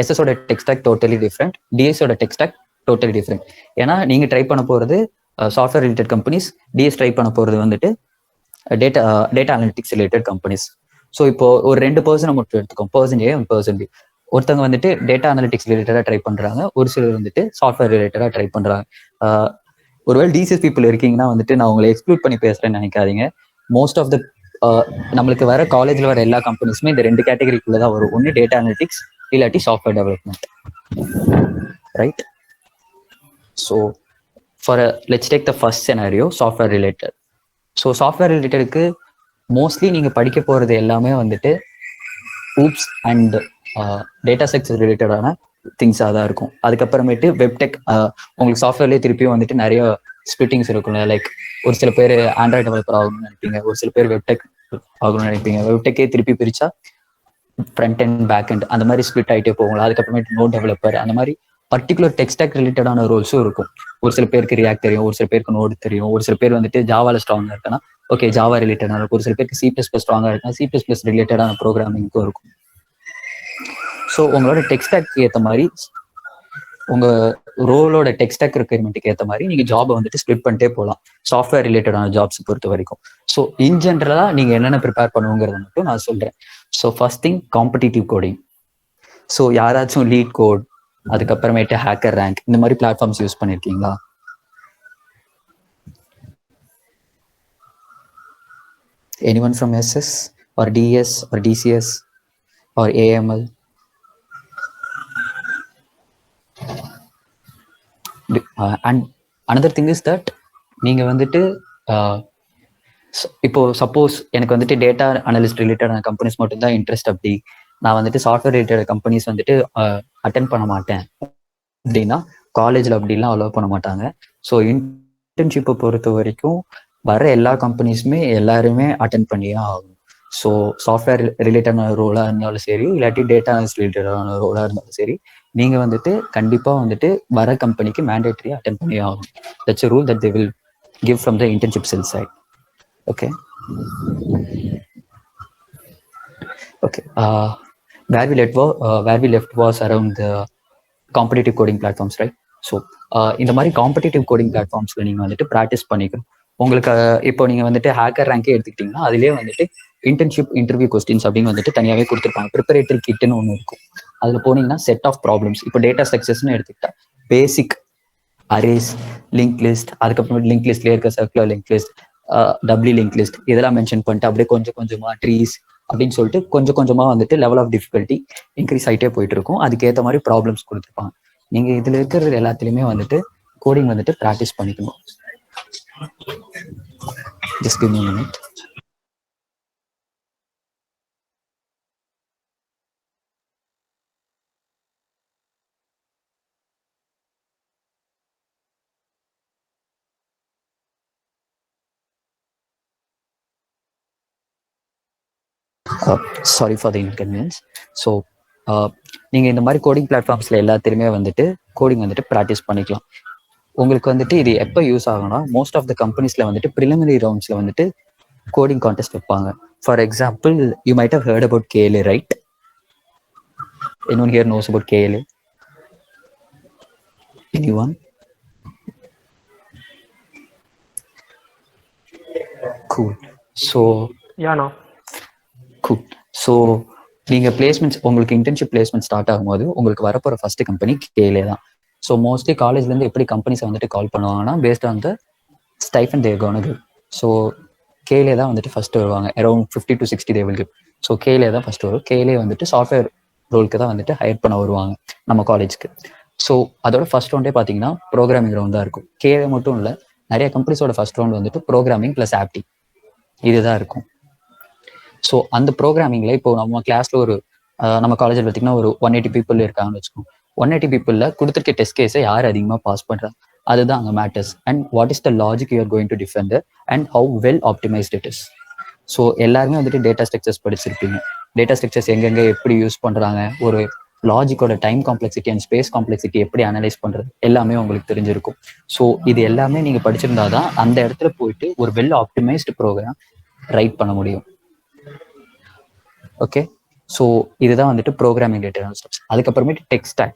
எஸ்எஸோட டெக் ஸ்டாக் டோட்டலி டிஃப்ரெண்ட், டிஎஸோட டெக் ஸ்டாக் டோட்டலி டிஃப்ரெண்ட். ஏன்னா நீங்க ட்ரை பண்ண போறது software related companies, DS try பண்ண போறது வந்துட்டு data analytics related companies. So இப்போ ஒரு 2 பர்சனை மட்டும் எடுத்துக்கோம், person A and person B. ஒருத்தவங்க வந்துட்டு டேட்டா அனலிட்டிக்ஸ் ரிலேட்டடா ட்ரை பண்றாங்க, ஒரு சிலர் வந்துட்டு சாஃப்ட்வேர் ரிலேட்டடா ட்ரை பண்றாங்க. ஒருவேளை டிசிஎஸ் பீப்புள் இருக்கீங்கன்னா வந்துட்டு நான் உங்களை எக்ஸ்க்ளூட் பண்ணி பேசுறேன்னு நினைக்காதீங்க. மோஸ்ட் ஆஃப் த நம்மளுக்கு வர காலேஜ்ல வர எல்லா கம்பெனிஸுமே இந்த 2 கேட்டகரிக்குள்ள தான் வரும். ஒன்று டேட்டா அனலிட்டிக்ஸ் இல்லாட்டி software development, right? So let's take the first scenario, software related. ஸோ சாஃப்ட்வேர் ரிலேட்டடுக்கு மோஸ்ட்லி நீங்க படிக்க போறது எல்லாமே வந்துட்டு ஊப்ஸ் அண்ட் டேட்டா ஸ்ட்ரக்சர் ரிலேட்டடான திங்ஸாக தான் இருக்கும். அதுக்கப்புறமேட்டு வெப்டெக், உங்களுக்கு சாஃப்ட்வேர்லேயே திருப்பியும் வந்துட்டு நிறைய ஸ்பிளிட்டிங்ஸ் இருக்கும்ல. லைக் ஒரு சில பேர் ஆண்ட்ராய்டு டெவலப்பர் ஆகணும்னு நினைப்பீங்க, ஒரு சில பேர் வெப்டெக் ஆகணும்னு நினைப்பீங்க. வெப்டெக்கே திருப்பி பிரிச்சா ஃப்ரண்ட் அண்ட் பேக் அண்ட் அந்த மாதிரி ஸ்பிளிட் ஆகிட்டே போகலாம். அதுக்கப்புறமேட்டு நோட் டெவலப்பர், அந்த மாதிரி பர்டிகுலர் டெக் ஸ்டாக் ரிலேட்டடான ரோல்ஸும் இருக்கும். ஒரு சில பேருக்கு ரியாக்ட் தெரியும், ஒரு சில பேருக்கு நோட் தெரியும், ஒரு சில பேர் வந்துட்டு ஜாவால ஸ்ட்ராங்கா இருக்குன்னா ஓகே ஜாவா ரிலேட்டடான இருக்கும், ஒரு சில பேருக்கு C++ ஸ்ட்ராங்கா இருக்குன்னா C++ ரிலேட்டடான ப்ரோக்ராமிங்க்கும் இருக்கும். ஸோ உங்களோட டெக் ஸ்டாக் ஏற்ற மாதிரி, உங்க ரோலோட டெக் ஸ்டாக் ரெக்யர்மெண்ட்டுக்கு ஏற்ற மாதிரி நீங்க ஜாபை வந்துட்டு ஸ்ப்ளிட் பண்ணிட்டே போகலாம், சாஃப்ட்வேர் ரிலேட்டடான ஜாப்ஸ் பொறுத்த வரைக்கும். ஸோ இன் ஜென்ரலா நீங்க என்னென்ன ப்ரிப்பேர் பண்ணுங்கிறத மட்டும் நான் சொல்றேன். So first thing competitive coding. So யாராச்சும் லீட் கோட், அதுக்கப்புறமேட்டு ஹேக்கர் ரேங்க், இந்த மாதிரி பிளாட்ஃபார்ம்ஸ் யூஸ் பண்ணிருக்கீங்களா? Anyone from SS or DS or DCS or AML? And another thing is that நீங்க வந்துட்டு இப்போ சப்போஸ் எனக்கு வந்துட்டு டேட்டா அனலிஸ்ட் ரிலேட்டடான கம்பெனிஸ் மட்டும் தான் இன்ட்ரெஸ்ட், அப்படி நான் வந்துட்டு சாஃப்ட்வேர் ரிலேட்டட் கம்பெனிஸ் வந்துட்டு அட்டென்ட் பண்ண மாட்டேன் அப்படின்னா காலேஜில் அப்படிலாம் அலோவ் பண்ண மாட்டாங்க. ஸோ இன்டர்ன்ஷிப்பை பொறுத்த வரைக்கும் வர எல்லா கம்பெனிஸுமே எல்லாருமே அட்டென்ட் பண்ணியே ஆகும். ஸோ சாஃப்ட்வேர் ரிலேட்டடான ரோலாக இருந்தாலும் சரி, இல்லாட்டி டேட்டா அனலிஸ்ட் ரிலேட்டடான ரோலாக இருந்தாலும் சரி, நீங்கள் வந்துட்டு கண்டிப்பாக வந்துட்டு வர கம்பெனிக்கு மேண்டேட்டரி அட்டென்ட் பண்ணி ஆகும். That's a rule that they will give from the internship cell side. Okay. Where we left was around the competitive coding platforms, right? So இந்த மாதிரி காம்படிட்டிவ் கோடிங் பிளாட்ஃபார்ம்ஸில் நீங்கள் வந்துட்டு ப்ராக்டிஸ் பண்ணிக்கணும். உங்களுக்கு இப்போ நீங்கள் வந்துட்டு ஹேக்கர் ரேங்கே எடுத்துக்கிட்டிங்கன்னா அதுலேயே வந்துட்டு இன்டர்ன்ஷிப் இன்டர்வியூ கொஸ்டின்ஸ் அப்படின்னு வந்துட்டு தனியாகவே கொடுத்துருப்பாங்க. ப்ரிப்பரேட்டரி கிட்னு ஒன்று இருக்கும். அதில் போனீங்கன்னா செட் ஆஃப் ப்ராப்ளம்ஸ், இப்போ டேட்டா ஸ்ட்ரக்சர்ஸ்னு எடுத்துக்கிட்டா பேசிக் அரேஸ், லிங்க் லிஸ்ட், அதுக்கப்புறம் லிங்க் லிஸ்ட்லேயே இருக்க circular link list, W link list, இதெல்லாம் மென்ஷன் பண்ணிட்டு அப்படியே கொஞ்சம் கொஞ்சமாக ட்ரீஸ் அப்படின்னு சொல்லிட்டு கொஞ்சம் கொஞ்சமாக வந்துட்டு லெவல் ஆஃப் டிஃபிகல்ட்டி இன்க்ரீஸ் ஆகிட்டே போயிட்டு இருக்கும். அதுக்கேற்ற மாதிரி ப்ராப்ளம்ஸ் கொடுத்துருப்பாங்க. நீங்கள் இதில் இருக்கிறது எல்லாத்துலேயுமே வந்துட்டு கோடிங் வந்துட்டு ப்ராக்டிஸ் பண்ணிக்கணும். Just give me a minute. Sorry for the inconvenience. So நீங்கள் இந்த மாதிரி கோடிங் பிளாட்ஃபார்ம்ஸில் எல்லாத்துலேயுமே வந்துட்டு கோடிங் வந்துட்டு ப்ராக்டிஸ் பண்ணிக்கலாம். உங்களுக்கு வந்துட்டு இது எப்போ யூஸ் ஆகும்னா, மோஸ்ட் ஆஃப் த கம்பெனிஸில் வந்துட்டு ப்ரிலிமினரி ரவுண்ட்ஸில் வந்துட்டு கோடிங் கான்டெஸ்ட் வைப்பாங்க. For example, you might have heard about KLA, ரைட்? Anyone here knows about KLA? Anyone? Cool. So yeah, no. Cool. So நீங்கள் பிளேஸ்மெண்ட்ஸ், உங்களுக்கு இன்டர்ன்ஷிப் பிளேஸ்மெண்ட் ஸ்டார்ட் ஆகும்போது உங்களுக்கு வரப்போகிற ஃபர்ஸ்ட் கம்பெனி KLA தான். ஸோ மோஸ்ட்லி காலேஜ்லேருந்து எப்படி கம்பெனிஸை வந்துட்டு கால் பண்ணுவாங்கன்னா, based on the stipend they're gonna give. So KLA தான் வந்துட்டு ஃபர்ஸ்ட் வருவாங்க. Around 50 to 60 they will give. So KLA தான் ஃபர்ஸ்ட் வரும். KLA வந்துட்டு சாஃப்ட்வேர் ரோலுக்கு தான் வந்துட்டு ஹையர் பண்ண வருவாங்க நம்ம காலேஜ்க்கு. ஸோ அதோட ஃபர்ஸ்ட் ரவுண்டே பார்த்தீங்கன்னா ப்ரோக்ராமிங் ரவுண்ட் தான் இருக்கும். KLA மட்டும் இல்லை, நிறைய கம்பெனிஸோட ஃபர்ஸ்ட் ரவுண்ட் வந்துட்டு ப்ரோக்ராமிங் ப்ளஸ் ஆப்டி இதுதான் இருக்கும். ஸோ அந்த ப்ரோக்ராமிங்கில் இப்போ நம்ம கிளாஸில் ஒரு நம்ம காலேஜில் பார்த்தீங்கன்னா ஒரு 180 people இருக்காங்கன்னு வச்சுக்கோங்க. 180 people கொடுத்துருக்க டெஸ்ட் கேஸை யார் அதிகமாக பாஸ் பண்ணுறாங்க, அதுதான் அங்கே matters. And what is the logic you are going to defend and how well optimized it is. So எல்லாருமே வந்துட்டு டேட்டா ஸ்ட்ரக்சர்ஸ் படிச்சிருப்பீங்க. டேட்டா ஸ்ட்ரக்சர்ஸ் எங்கெங்கே எப்படி யூஸ் பண்ணுறாங்க, ஒரு லாஜிக்கோட time complexity and space complexity எப்படி அனலைஸ் பண்ணுறது எல்லாமே உங்களுக்கு தெரிஞ்சிருக்கும். ஸோ இது எல்லாமே நீங்கள் படிச்சிருந்தா தான் அந்த இடத்துல போயிட்டு ஒரு வெல் ஆப்டிமைஸ்டு ப்ரோக்ராம் ரைட் பண்ண முடியும். ஓகே, ஸோ இதுதான் வந்துட்டு ப்ரோக்ராமிங் ரிலேட்டடான ஸ்டெப்ஸ். அதுக்கப்புறமேட்டு டெக் ஸ்டாக்.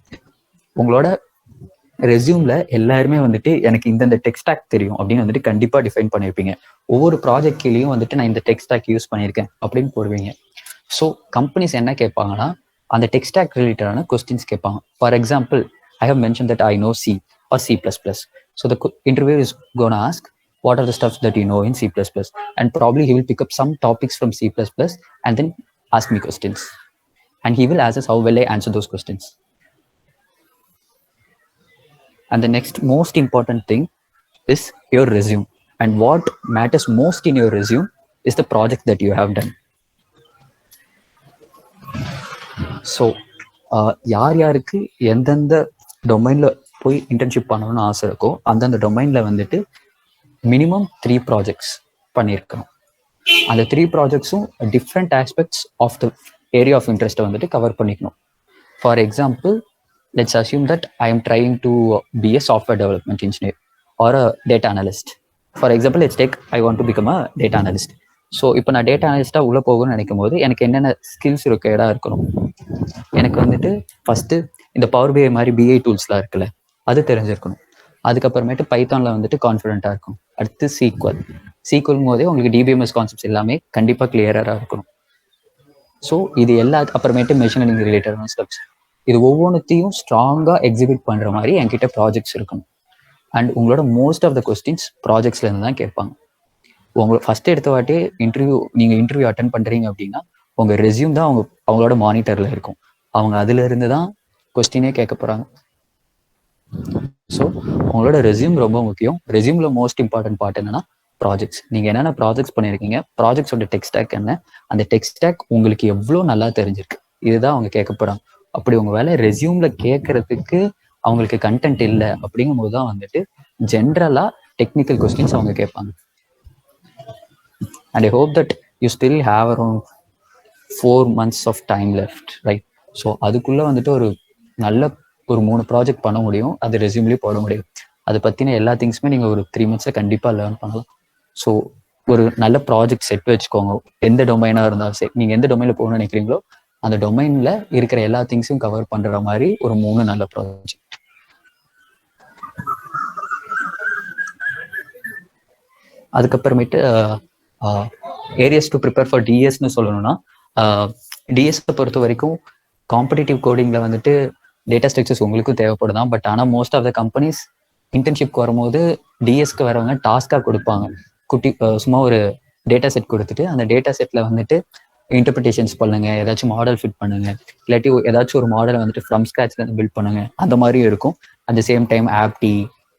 உங்களோட ரெஸ்யூமில் எல்லாருமே வந்துட்டு எனக்கு இந்தந்த டெக் ஸ்டாக் தெரியும் அப்படின்னு வந்துட்டு கண்டிப்பாக டிஃபைன் பண்ணியிருப்பீங்க. ஒவ்வொரு ப்ராஜெக்ட் கீழேயும் வந்துட்டு நான் இந்த டெக் ஸ்டாக் யூஸ் பண்ணியிருக்கேன் அப்படின்னு போடுவீங்க. ஸோ கம்பெனிஸ் என்ன கேட்பாங்கன்னா, அந்த டெக் ஸ்டாக் ரிலேட்டடான கொஸ்டின்ஸ் கேட்பாங்க. For example, I have mention that I know C or C++. So the interview is going to ask, what are the stuffs that you know in C++? And probably he will pick up some topics from C++ and then ask me questions. And he will ask us how well I answer those questions. And the next most important thing is your resume. And what matters most in your resume is the project that you have done. So யார் யாருக்கு எந்தெந்த டொமைனில் போய் internship பண்ணணும்னு ஆசை இருக்கோ அந்தந்த டொமைனில் வந்துட்டு மினிமம் 3 ப்ராஜெக்ட்ஸ் பண்ணியிருக்கணும். அந்த 3 ப்ராஜெக்ட்ஸும் different aspects of the area of இன்ட்ரெஸ்ட்டை வந்துட்டு கவர் பண்ணிக்கணும். For example, let's assume that I am trying to be a software development engineer or a data analyst. For example, let's take I want to become a data analyst. So இப்போ நான் data அனலிஸ்டாக உள்ளே போகணும்னு நினைக்கும் போது எனக்கு என்னென்ன skills ரிக்வயர்டாக இருக்கணும். எனக்கு வந்துட்டு ஃபஸ்ட்டு இந்த பவர் பிஐ மாதிரி பிஐ டூல்ஸ்லாம் இருக்குல்ல, அது தெரிஞ்சிருக்கணும். அதுக்கப்புறமேட்டு பைத்தானில் வந்துட்டு கான்ஃபிடென்ட்டாக இருக்கணும். அடுத்து சீக்வல் போதே உங்களுக்கு டிபிஎம்எஸ் கான்செப்ட்ஸ் எல்லாமே கண்டிப்பாக கிளியராக இருக்கணும். ஸோ இது அப்புறமேட்டு மெஷின் லேர்னிங் ரிலேட்டடான ஸ்டெப்ஸ், இது ஒவ்வொன்றுத்தையும் ஸ்ட்ராங்காக எக்ஸிபிட் பண்ணுற மாதிரி என்கிட்ட ப்ராஜெக்ட்ஸ் இருக்கணும். அண்ட் உங்களோட மோஸ்ட் ஆஃப் த கொஸ்டின்ஸ் ப்ராஜெக்ட்ஸ்லேருந்து தான் கேட்பாங்க. உங்களை ஃபஸ்ட்டு எடுத்த வாட்டி நீங்கள் இன்டர்வியூ அட்டன் பண்ணுறீங்க அப்படின்னா உங்கள் ரெஸ்யூம் தான் அவங்களோட மானிட்டரில் இருக்கும். அவங்க அதுலேருந்து தான் கொஸ்டினே கேட்க போகிறாங்க. ஸோ உங்களோட ரெஸ்யூம் ரொம்ப முக்கியம். ரெஸ்யூமில் மோஸ்ட் இம்பார்ட்டன்ட் பார்ட் என்னன்னா ப்ராஜெக்ட்ஸ். நீங்கள் என்னென்ன ப்ராஜெக்ட்ஸ் பண்ணியிருக்கீங்க, ப்ராஜெக்ட்ஸோட டெக் ஸ்டாக் என்ன, அந்த டெக் ஸ்டாக் உங்களுக்கு எவ்வளோ நல்லா தெரிஞ்சிருக்கு, இதுதான் அவங்க கேட்க போகிறாங்க. அப்படி உங்கள் வேலை ரெஸ்யூமில் கேட்கறதுக்கு அவங்களுக்கு கண்டென்ட் இல்லை அப்படிங்கும் போது தான் வந்துட்டு ஜென்ரலாக டெக்னிக்கல் கொஸ்டின்ஸ் அவங்க கேட்பாங்க. And I hope that you still have around 4 months of time left, right? So அதுக்குள்ளே வந்துட்டு ஒரு நல்ல ஒரு 3 ப்ராஜெக்ட் பண்ண முடியும், அது ரெஸ்யூம்லேயே போட முடியும். அதை பற்றின எல்லா திங்ஸுமே நீங்கள் ஒரு 3 monthsல கண்டிப்பாக லேர்ன் பண்ணலாம். ஸோ ஒரு நல்ல ப்ராஜெக்ட் செட் வச்சுக்கோங்க. எந்த டொமைனாக இருந்தாலும் சரி, நீங்கள் எந்த டொமைனில் போகணும்னு நினைக்கிறீங்களோ அந்த டொமைனில் இருக்கிற எல்லா திங்ஸும் கவர் பண்ணுற மாதிரி ஒரு 3 நல்ல ப்ராஜெக்ட். அதுக்கப்புறமேட்டு ஏரியாஸ் டு ப்ரிப்பேர் ஃபார் டிஎஸ்ன்னு சொல்லணும்னா, டிஎஸ்ஸை பொறுத்த வரைக்கும் காம்படிட்டிவ் கோடிங்கில் வந்துட்டு டேட்டா ஸ்ட்ரக்சர்ஸ் உங்களுக்கும் தேவைப்படுதான். பட் ஆனால் மோஸ்ட் ஆஃப் த கம்பெனிஸ் இன்டர்ன்ஷிப்க்கு வரும்போது டிஎஸ்க்கு வரவங்க டாஸ்காக கொடுப்பாங்க. குட்டி சும்மா ஒரு டேட்டா செட் கொடுத்துட்டு அந்த டேட்டா செட்டில் வந்துட்டு இன்டர்பிரிட்டேஷன்ஸ் பண்ணுங்க, ஏதாச்சும் மாடல் ஃபிட் பண்ணுங்க, இல்லாட்டி ஏதாச்சும் ஒரு மாடலை வந்துட்டு ஃப்ரம் ஸ்க்ராட்ச்லேருந்து பில்ட் பண்ணுங்க, அந்த மாதிரியும் இருக்கும். அட் த சேம் டைம் ஆப்டி,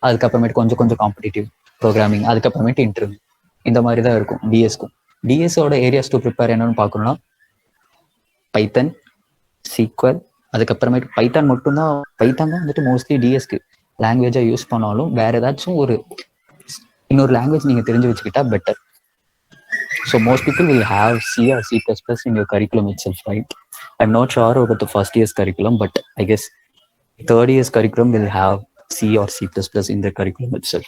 அதுக்கப்புறமேட்டு கொஞ்சம் கொஞ்சம் காம்படிட்டிவ் ப்ரோக்ராமிங், அதுக்கப்புறமேட்டு இன்டர்வியூ, இந்த மாதிரி தான் இருக்கும் டிஎஸ்க்கும். டிஎஸோட ஏரியாஸ் டு ப்ரிப்பேர் என்னன்னு பார்க்கணும்னா பைத்தன், சீக்வல், அதுக்கப்புறமேட்டு பைத்தான் மட்டும்தான். பைத்தான் தான் வந்துட்டு மோஸ்ட்லி டிஎஸ்க்கு லாங்குவேஜாக யூஸ் பண்ணாலும் வேற ஏதாச்சும் ஒரு இன்னொரு லாங்குவேஜ் நீங்கள் தெரிஞ்சு வச்சுக்கிட்டா better. So most people will have C or C++ in your curriculum itself, right? I'm not sure about the first year's curriculum, but I guess third year's curriculum will have C or C++ in the curriculum itself.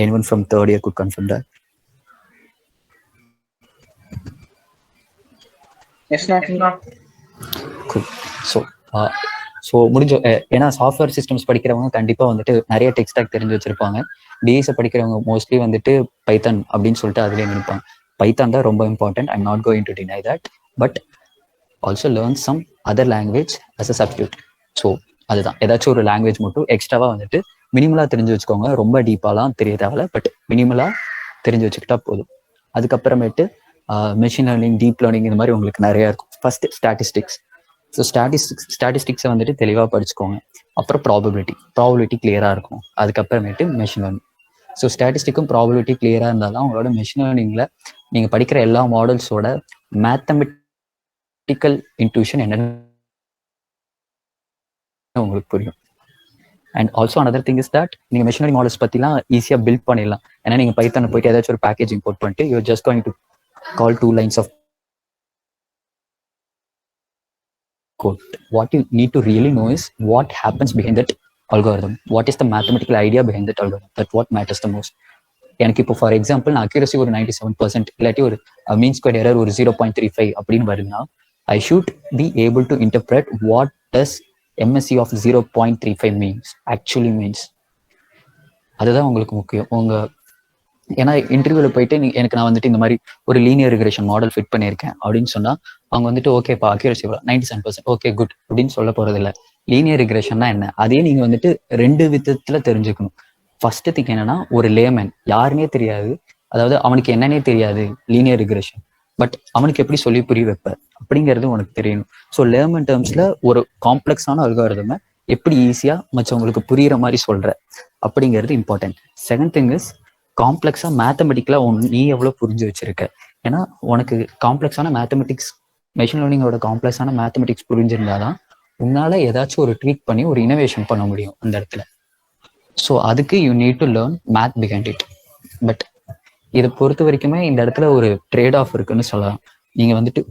Anyone from third year could confirm that? Yes, no. Cool. So முடிஞ்ச ஏன்னா software systems படிக்கிறவங்க கண்டிப்பாக வந்துட்டு நிறைய tech stock தெரிஞ்சு வச்சிருப்பாங்க. டிஎஸை படிக்கிறவங்க mostly வந்துட்டு பைத்தான் அப்படின்னு சொல்லிட்டு அதுலேயே நினைப்பாங்க. பைத்தான் தான் ரொம்ப important. I'm not going to deny that, but also learn some other language as a substitute. So அதுதான், ஏதாச்சும் ஒரு லாங்குவேஜ் மட்டும் எக்ஸ்ட்ராவாக வந்துட்டு மினிமலாக தெரிஞ்சு வச்சுக்கோங்க. ரொம்ப டீப்பாலாம் தெரிய தேவையில்ல, பட் மினிமலாக தெரிஞ்சு வச்சுக்கிட்டா போதும். அதுக்கப்புறமேட்டு மெஷின் லேர்னிங், டீப் லேர்னிங், இந்த மாதிரி உங்களுக்கு நிறையா இருக்கும். First statistics. ஸோ ஸ்டாட்டிஸ்டிக்ஸை வந்துட்டு தெளிவாக படிச்சுக்கோங்க. அப்புறம் ப்ராபபிலிட்டி கிளியராக இருக்கும். அதுக்கப்புறமேட்டு மெஷின் லேர்னிங். ஸோ ஸ்டாட்டிஸ்டிக்கும் ப்ராபபிலிட்டி கிளியராக இருந்தால் தான் உங்களோட மெஷின் லேர்னிங்கில் நீங்கள் படிக்கிற எல்லா மாடல்ஸோட மேத்தமெட்டிக்கல் இன்ட்யூஷன் என்னன்னு உங்களுக்கு புரியும். And also another thing is that நீங்கள் மெஷின் லேர்னிங் மாடல்ஸ் பற்றிலாம் ஈஸியாக பில்ட் பண்ணிடலாம். ஏன்னா நீங்கள் பைத்தானை போயிட்டு ஏதாச்சும் ஒரு பேக்கேஜ் இம்போர்ட் பண்ணிட்டு you're just going to call 2 lines of code. What you need to really know is what happens behind that algorithm. What is the mathematical idea behind that algorithm? That's what matters the most. எனக்கு இப்போ for example நான் accuracy ஒரு 97%, இல்லாட்டி ஒரு mean square error ஒரு 0.35 அப்படின்னு வருதுன்னா, I should be able to interpret what does MSE of 0.35 means actually means. அதுதான் உங்களுக்கு முக்கியம். ஏன்னா இன்டர்வியூவில் போயிட்டு எனக்கு நான் வந்துட்டு இந்த மாதிரி ஒரு லீனியர் ரிக்ரெஷன் மாடல் ஃபிட் பண்ணியிருக்கேன் அப்படின்னு சொன்னால் அவங்க வந்துட்டு ஓகேப்பா அக்யூரசி 97%, ஓகே குட் அப்படின்னு சொல்ல போகிறது இல்லை. லீனியர் ரிக்ரெஷன்னா என்ன, அதே நீங்கள் வந்துட்டு 2 விதத்தில் தெரிஞ்சுக்கணும். ஃபர்ஸ்ட் திங் என்னன்னா, ஒரு லேமன் யாருன்னே தெரியாது, அதாவது அவனுக்கு என்னன்னே தெரியாது லீனியர் ரிக்ரெஷன், பட் அவனுக்கு எப்படி சொல்லி புரிய வைப்ப அப்படிங்கிறது உனக்கு தெரியணும். ஸோ லேமன் டேர்ம்ஸில் ஒரு காம்ப்ளெக்ஸான அல்காரிதமை எப்படி ஈஸியாக மற்றவங்களுக்கு புரிகிற மாதிரி சொல்கிற அப்படிங்கிறது இம்பார்ட்டன்ட். செகண்ட் திங் இஸ் காம்ப்ளெக்ஸாக மேத்தமெட்டிக்கலாக நீ எவ்வளோ புரிஞ்சு வச்சிருக்க. ஏன்னா உனக்கு காம்ப்ளெக்ஸான மேத்தமெட்டிக்ஸ், மெஷின் லேர்னிங்கோட காம்ப்ளெக்ஸான மேத்தமெட்டிக்ஸ் புரிஞ்சிருந்தாதான் உன்னால ஏதாச்சும் ஒரு ட்வீக் பண்ணி ஒரு இனோவேஷன் பண்ண முடியும் அந்த இடத்துல. ஸோ அதுக்கு you need to learn math behind it. But இதை பொறுத்த வரைக்குமே இந்த இடத்துல ஒரு ட்ரேட் ஆஃப் இருக்குன்னு சொல்லலாம். நீங்கள் வந்துட்டு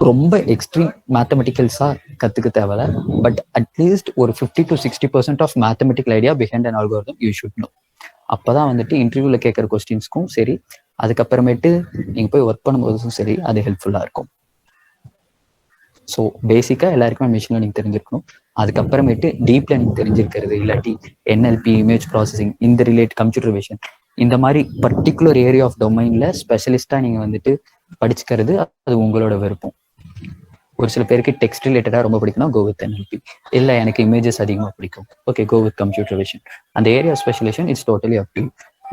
ரொம்ப எக்ஸ்ட்ரீம் மேத்தமெட்டிக்கல்ஸாக கற்றுக்க தேவையில்ல, பட் அட்லீஸ்ட் ஒரு 50 to 60% of mathematical idea behind an algorithm you should know. அப்போதான் வந்துட்டு இன்டர்வியூவில் கேட்குற கொஸ்டின்ஸ்க்கும் சரி, அதுக்கப்புறமேட்டு நீங்கள் போய் ஒர்க் பண்ணும்போதும் சரி, அது ஹெல்ப்ஃபுல்லாக இருக்கும். ஸோ பேசிக்காக எல்லாருக்குமே மிஷின் லேர்னிங் தெரிஞ்சிருக்கணும். அதுக்கப்புறமேட்டு டீப் லேர்னிங் தெரிஞ்சிருக்கிறது, இல்லாட்டி NLP, இமேஜ் ப்ராசஸிங், இந்த கம்ப்யூட்டர் விஷன், இந்த மாதிரி பர்டிகுலர் ஏரியா ஆஃப் டொமைனில் ஸ்பெஷலிஸ்டாக நீங்கள் வந்துட்டு படிச்சுக்கிறது அது உங்களோட விருப்பம். ஒரு சில பேருக்கு டெக்ஸ்ட் ரிலேட்டடாக ரொம்ப பிடிக்கும்னா கோ வித் NLP. இல்லை எனக்கு இமேஜஸ் அதிகமாக பிடிக்கும், okay go with computer vision. அந்த area specialisation it's totally up to you.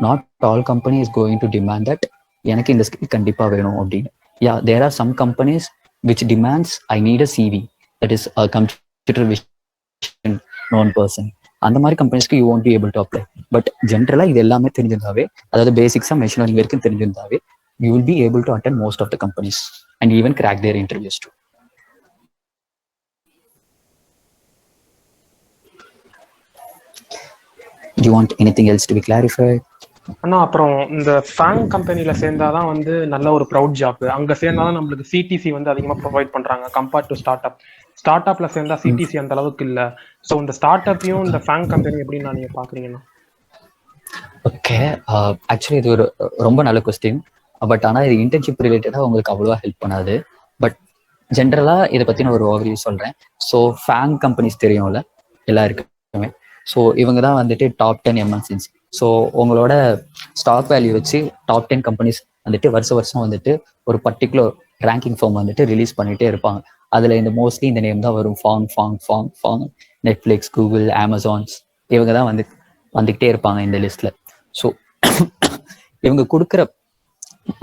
Not all company is going to demand that எனக்கு இந்த ஸ்கில் கண்டிப்பாக வேணும் அப்படின்னு. Yeah, there are some companies which demands I need a CV, that is a computer vision known person. அந்த மாதிரி கம்பெனிஸ்க்கு you won't be able to apply. But ஜென்ரலாக இது எல்லாமே தெரிஞ்சிருந்தாவே, அதாவது பேசிக்ஸாக மெஷின் லேர்னிங் வரைக்கும் தெரிஞ்சிருந்தாவே, you will be able to attend most of the companies and even crack their interviews too. Do you want anything else to be clarified? அண்ணா அப்புறம் இந்த FAANG கம்பெனியில் சேர்ந்தாதான் வந்து நல்ல ஒரு ப்ரௌட் ஜாப். அங்கே சேர்ந்தாதான் நம்மளுக்கு சிடிசி வந்து அதிகமாக ப்ரொவைட் பண்ணுறாங்க கம்பேர்ட் டு ஸ்டார்ட் அப்ல சேர்ந்தா சிடிசி அந்த அளவுக்கு இல்லை. ஸோ இந்த ஸ்டார்ட் அப்பையும் இந்த ஃபேங் கம்பெனி எப்படின்னா நீங்கள் பார்க்குறீங்கண்ணா? ஓகே, ஆக்சுவலி இது ஒரு ரொம்ப நல்ல கொஸ்டின். பட் ஆனால் இது இன்டர்ன்ஷிப் ரிலேட்டடாக உங்களுக்கு அவ்வளோவா ஹெல்ப் பண்ணாது. பட் ஜென்ரலாக இதை பற்றி நான் ஒரு ஓவர்வியூ சொல்கிறேன். ஸோ ஃபேங் கம்பெனிஸ் தெரியும்ல எல்லாருக்குமே. ஸோ இவங்க தான் வந்துட்டு டாப் 10 எம்என்சிஸ். ஸோ உங்களோட ஸ்டாக் வேல்யூ வச்சு டாப் 10 கம்பெனிஸ் வந்துட்டு வருஷம் வந்துட்டு ஒரு பர்டிகுலர் ரேங்கிங் ஃபார்ம் வந்துட்டு ரிலீஸ் பண்ணிகிட்டே இருப்பாங்க. அதில் இந்த மோஸ்ட்லி இந்த நேம் தான் வரும், ஃபாங், நெட்ஃப்ளிக்ஸ், கூகுள், அமேசான்ஸ், இவங்க தான் வந்துக்கிட்டே இருப்பாங்க இந்த லிஸ்ட்டில். ஸோ இவங்க கொடுக்குற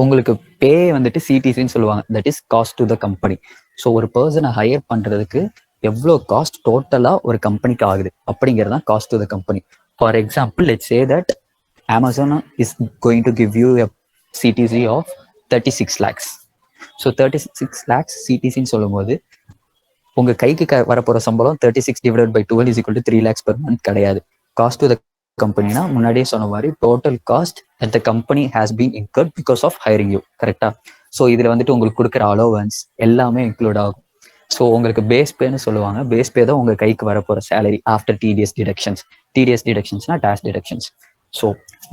உங்களுக்கு பே வந்துட்டு சிடிசின்னு சொல்லுவாங்க, that is cost to the company. So ஒரு பர்சனை ஹையர் பண்ணுறதுக்கு எவ்வளோ காஸ்ட் டோட்டலாக ஒரு கம்பெனிக்கு ஆகுது அப்படிங்கிறது தான் cost to the company. For example, let's say that Amazon is going to give you a CTC of 36 lakhs. So 36 lakhs சிடிசின்னு சொல்லும் போது உங்கள் கைக்கு வரப்போகிற சம்பளம் 36 divided by 12 is equal to 3 lakhs per month கிடையாது. காஸ்ட் டு த கம்பெனினா முன்னாடியே சொன்ன மாதிரி total cost at the company has been incurred because of hiring you, கரெக்டா? ஸோ இதில் வந்துட்டு உங்களுக்கு கொடுக்குற அலோவன்ஸ் எல்லாமே இன்க்ளூட் ஆகும். ஸோ உங்களுக்கு பேஸ் பேன்னு சொல்லுவாங்க. பேஸ் பே தான் உங்கள் கைக்கு வரப்போகிற சேலரி ஆஃப்டர் டிடிஎஸ் டிடக்ஷன்ஸ்னா டேக்ஸ் டிடக்ஷன்ஸ். ஸோ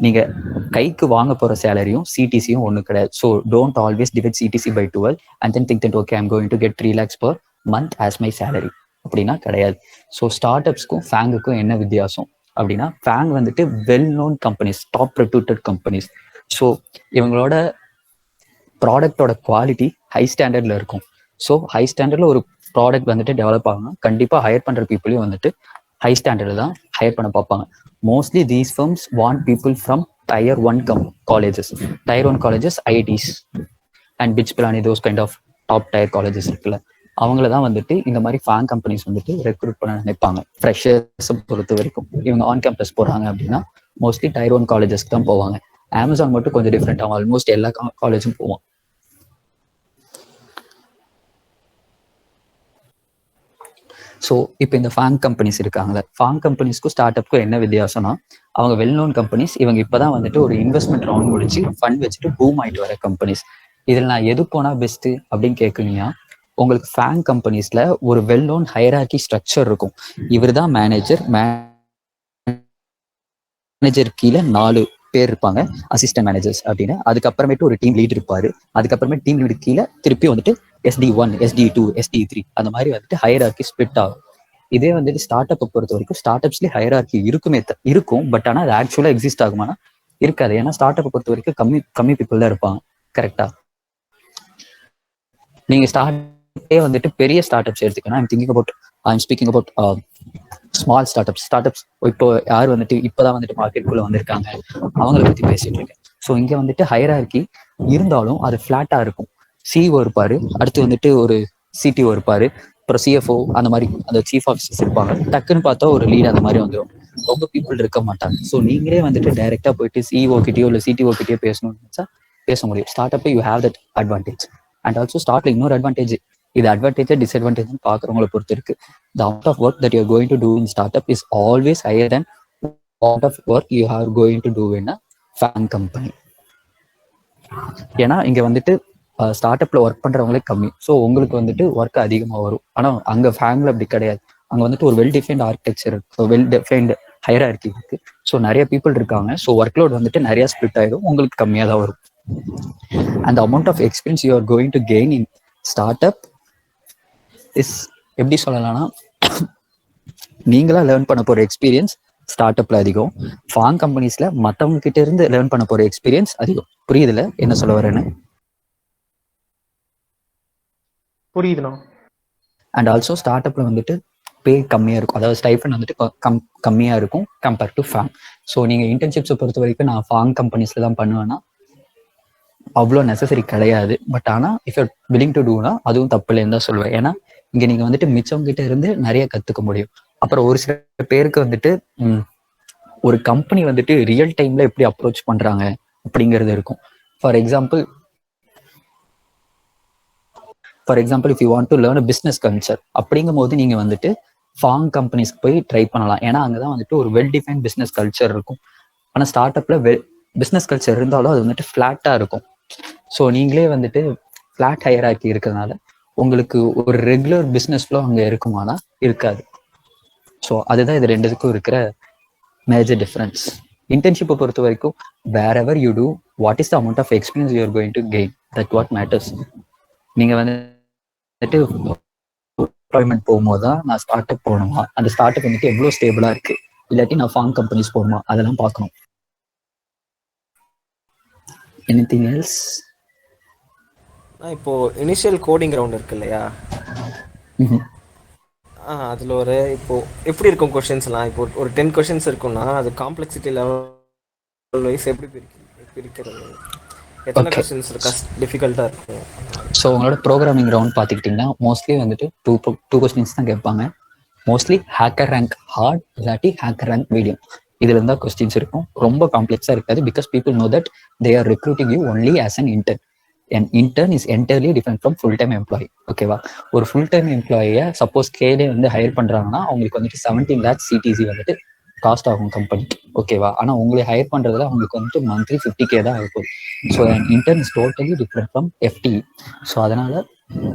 நீங்கள் கைக்கு வாங்க போகிற சேலரியும் சிடிசியும் ஒன்றும் கிடையாது. So don't always divide CTC by 12 and then think that okay, I'm going to get 3 lakhs per month as my salary. அப்படின்னா கிடையாது. ஸோ ஸ்டார்ட் அப்ஸ்க்கும் ஃபேங்குக்கும் என்ன வித்தியாசம் அப்படின்னா, ஃபேங் வந்துட்டு well known companies, top reputed companies. So இவங்களோட ப்ராடக்டோட quality high ஸ்டாண்டர்டில் இருக்கும். ஸோ ஹை ஸ்டாண்டர்டில் ஒரு ப்ராடக்ட் வந்துட்டு டெவலப் ஆகணும், கண்டிப்பாக ஹையர் பண்ணுற பீப்புளையும் வந்துட்டு ஹை ஸ்டாண்டர்டில் தான் ஹையர் பண்ண பார்ப்பாங்க. Mostly these firms want people from Tier 1 colleges, IITs and BITS Pilani, those kind of top tier colleges இருக்குல்ல, அவங்கள தான் வந்துட்டு இந்த மாதிரி ஃபேங் கம்பெனிஸ் வந்துட்டு ரெக்ரூட் பண்ண நினைப்பாங்க. ஃப்ரெஷர்ஸ் பொறுத்த வரைக்கும் இவங்க ஆன் கேம்பஸ் போகிறாங்க அப்படின்னா மோஸ்ட்லி Tier 1 காலேஜஸ்க்கு தான் போவாங்க. அமேசான் மட்டும் கொஞ்சம் டிஃப்ரெண்ட் ஆகும், ஆல்மோஸ்ட் எல்லா காலேஜும் போவோம். ஸோ இப்போ இந்த ஃபேங் கம்பெனிஸ் இருக்காங்களே, ஃபேங் கம்பெனிஸ்க்கும் ஸ்டார்ட் அப்க்கும் என்ன வித்தியாசம்னா, அவங்க வெல் நோன் கம்பெனிஸ். இவங்க இப்போதான் வந்துட்டு ஒரு இன்வெஸ்ட்மெண்ட் ரவுண்ட் முடிச்சு ஃபண்ட் வச்சுட்டு பூம் ஆகிட்டு வர கம்பெனிஸ். இதில் நான் எது போனால் பெஸ்ட்டு அப்படின்னு கேட்குறீங்கன்னா, உங்களுக்கு ஃபேங் கம்பெனிஸில் ஒரு வெல் நோன் ஹையரார்கி ஸ்ட்ரக்சர் இருக்கும். இவர் தான் மேனேஜர் கீழே 4 பேர் இருப்பாங்க, அசிஸ்டன்ட் மேனேஜர்ஸ் அப்படின்னு. அதுக்கப்புறமேட்டு ஒரு டீம் லீட் இருப்பாரு. அதுக்கப்புறமே டீம் லீடு கீழே திருப்பி வந்துட்டு SD1, SD2, SD3 அந்த மாதிரி வந்துட்டு ஹையரார்கி ஸ்பிளிட் ஆகும். இதே வந்துட்டு ஸ்டார்ட் அப்பை பொறுத்த வரைக்கும் ஸ்டார்ட் அப்ஸ்லேயே ஹையரார்கி இருக்கும். பட் ஆனால் அது ஆக்சுவலாக எக்ஸிஸ்ட் ஆகுமானா இருக்காது. ஏன்னா ஸ்டார்ட் அப்பை பொறுத்த வரைக்கும் கம்மி பீப்புள் தான் இருப்பாங்க, கரெக்டா? நீங்க ஸ்டார்டே வந்துட்டு பெரிய ஸ்டார்ட் அப்ஸ் எடுத்துக்கணும். I'm speaking about small start ups. இப்போ யார் வந்துட்டு இப்போதான் வந்துட்டு மார்க்கெட்டுக்குள்ள வந்திருக்காங்க அவங்கள பத்தி பேசிட்டு இருக்கேன். ஸோ இங்க வந்துட்டு ஹையரார்கி இருந்தாலும் அது ஃபிளாட்டா இருக்கும். சிஇஓ இருப்பாரு, அடுத்து வந்துட்டு ஒரு சிடிஓ இருப்பாரு, அப்புறம் சிஎஃப்ஓ, அந்த மாதிரி அந்த சீஃப் ஆஃபீஸர்ஸ் இருப்பாங்க. டக்குன்னு பார்த்தா ஒரு லீட் அந்த மாதிரி வந்துடும். ரொம்ப பீப்புள் இருக்க மாட்டாங்க. ஸோ நீங்களே வந்துட்டு டைரக்டா போயிட்டு சிஇஓ கிட்டயோ இல்லை சிடிஓ கிட்டயோ பேசணும்னு நினைச்சா பேச முடியும். ஸ்டார்ட் அப்பே you have that advantage. And also ஸ்டார்ட்ல இன்னொரு அட்வான்டேஜ், இது அட்வான்டேஜ் டிஸ்அட்வான்டேஜ் பாக்குறவங்களை பொறுத்து இருக்கு. The amount of work that you're going to do in startup is always higher than amount of work you are going to do in a FANG company. ஏன்னா இங்க வந்துட்டு start அப்ல work பண்றவங்களே கம்மி. So உங்களுக்கு வந்துட்டு work அதிகமாக வரும். ஆனா அங்க ஃபேங்ல அப்படி கிடையாது. அங்க வந்துட்டு ஒரு வெல் டிஃபைன்ட் ஆர்கிடெக்சர் இருக்கு, வெல் டிஃபைன்ட் ஹையரார்கி இருக்கு. ஸோ நிறைய பீப்புள் இருக்காங்க. ஸோ ஒர்க் லோட் வந்துட்டு நிறைய ஸ்பிளிட் ஆயிடும், உங்களுக்கு கம்மியாக தான் வரும். And the amount of experience you are going to gain in startup is எப்படி சொல்லலாம்னா, நீங்களா லேர்ன் பண்ண போற எக்ஸ்பீரியன்ஸ் ஸ்டார்ட் அப்ல அதிகம், ஃபாங் கம்பெனிஸ்ல மற்றவங்க கிட்ட இருந்து லேர்ன் பண்ண போற எக்ஸ்பீரியன்ஸ் அதிகம். புரியுதுல என்ன சொல்ல வரேன்னு? புரியுதுண்ணா. அண்ட் ஆல்சோ ஸ்டார்ட் அப்ல வந்துட்டு பே கம்மியா இருக்கும், அதாவது ஸ்டைஃபன் வந்துட்டு கம்மியா இருக்கும் கம்பேர் டு ஃபாங். ஸோ நீங்க இன்டர்ன்ஷிப்ஸை பொறுத்த வரைக்கும் நான் ஃபாங் கம்பெனிஸ்ல தான் பண்ணுவேன்னா அவ்வளோ நெசசரி கிடையாது. பட் ஆனால் இஃப் யூர் வில்லிங் டு டூனா அதுவும் தப்பு இல்லைன்னு தான் சொல்லுவேன். ஏன்னா இங்கே நீங்கள் வந்துட்டு மிச்சவங்க கிட்ட இருந்து நிறைய கற்றுக்க முடியும். அப்புறம் ஒரு சில பேருக்கு வந்துட்டு ஒரு கம்பெனி வந்துட்டு ரியல் டைம்ல எப்படி அப்ரோச் பண்றாங்க அப்படிங்கிறது இருக்கும். For example if you want to learn a business culture அப்படிங்கும் போது நீங்க வந்துட்டு ஃபாங் கம்பெனிஸ்க்கு போய் ட்ரை பண்ணலாம். ஏன்னா அங்கதான் வந்துட்டு ஒரு வெல் டிஃபைன் பிஸ்னஸ் கல்ச்சர் இருக்கும். ஆனால் ஸ்டார்ட் அப்ல பிஸ்னஸ் கல்ச்சர் இருந்தாலும் அது வந்துட்டு ஃப்ளாட்டாக இருக்கும். ஸோ நீங்களே வந்துட்டு ஃப்ளாட் ஹையராக்கி இருக்கிறதுனால உங்களுக்கு ஒரு ரெகுலர் பிஸ்னஸ் ஃப்ளோ அங்கே இருக்குமானா இருக்காது. ஸோ அதுதான் இது ரெண்டுத்துக்கும் இருக்கிற மேஜர் டிஃப்ரென்ஸ். இன்டர்ன்ஷிப்பை பொறுத்த வரைக்கும் wherever you do, what is the amount of experience you are going to gain, that what matters. நீங்கள் வந்துட்டு எம்ப்ளாய்மெண்ட் போகும்போது தான் நான் ஸ்டார்ட் அப் போகணுமா, அந்த ஸ்டார்ட் அப் வந்துட்டு எவ்வளோ ஸ்டேபிளாக இருக்குது, இல்லாட்டி நான் ஃபார்ம் கம்பெனிஸ் போகணுமா, அதெல்லாம் பார்க்கணும். Anything else? இப்போ இனிஷியல் கோடிங் ரவுண்ட் இருக்கு இல்லையா, அதில் ஒரு இப்போ எப்படி இருக்கும் கொஷின்ஸ்லாம்? இப்போ ஒரு 10 கொஷின்ஸ் இருக்குன்னா அது காம்ப்ளெக்சிட்டி லெவல் வைஸ் எப்படி பிரிக்கிறது? எத்தனை கொஷின்ஸ் டிஃபிகல்ட்டாக இருக்கும்? ஸோ உங்களோட ப்ரோக்ராமிங் ரவுண்ட் பார்த்துக்கிட்டிங்கன்னா மோஸ்ட்லி வந்துட்டு டூ கொஸ்டின்ஸ் தான் கேட்பாங்க. மோஸ்ட்லி ஹேக்கர் ரேங்க் ஹார்ட் இல்லாட்டி ஹேக்கர் ரேங்க் மீடியம், இதுல இருந்தால் கொஸ்டின்ஸ் இருக்கும். ரொம்ப காம்ப்ளெக்ஸாக இருக்காது. Because people know that they are recruiting you only as an intern. an intern is entirely different from full time employee. ஓகேவா? ஒரு ஃபுல் டைம் எம்ப்ளாயியை சப்போஸ் கேலே வந்து ஹையர் பண்றாங்கன்னா அவங்களுக்கு வந்துட்டு 17 lakhs CTC வந்துட்டு காஸ்ட் ஆகும் கம்பெனிக்கு. ஓகேவா? ஆனால் உங்களை ஹையர் பண்றதுல அவங்களுக்கு வந்துட்டு மந்த்லி 50K தான் ஆகும். So intern is totally different from FTE. So அதனால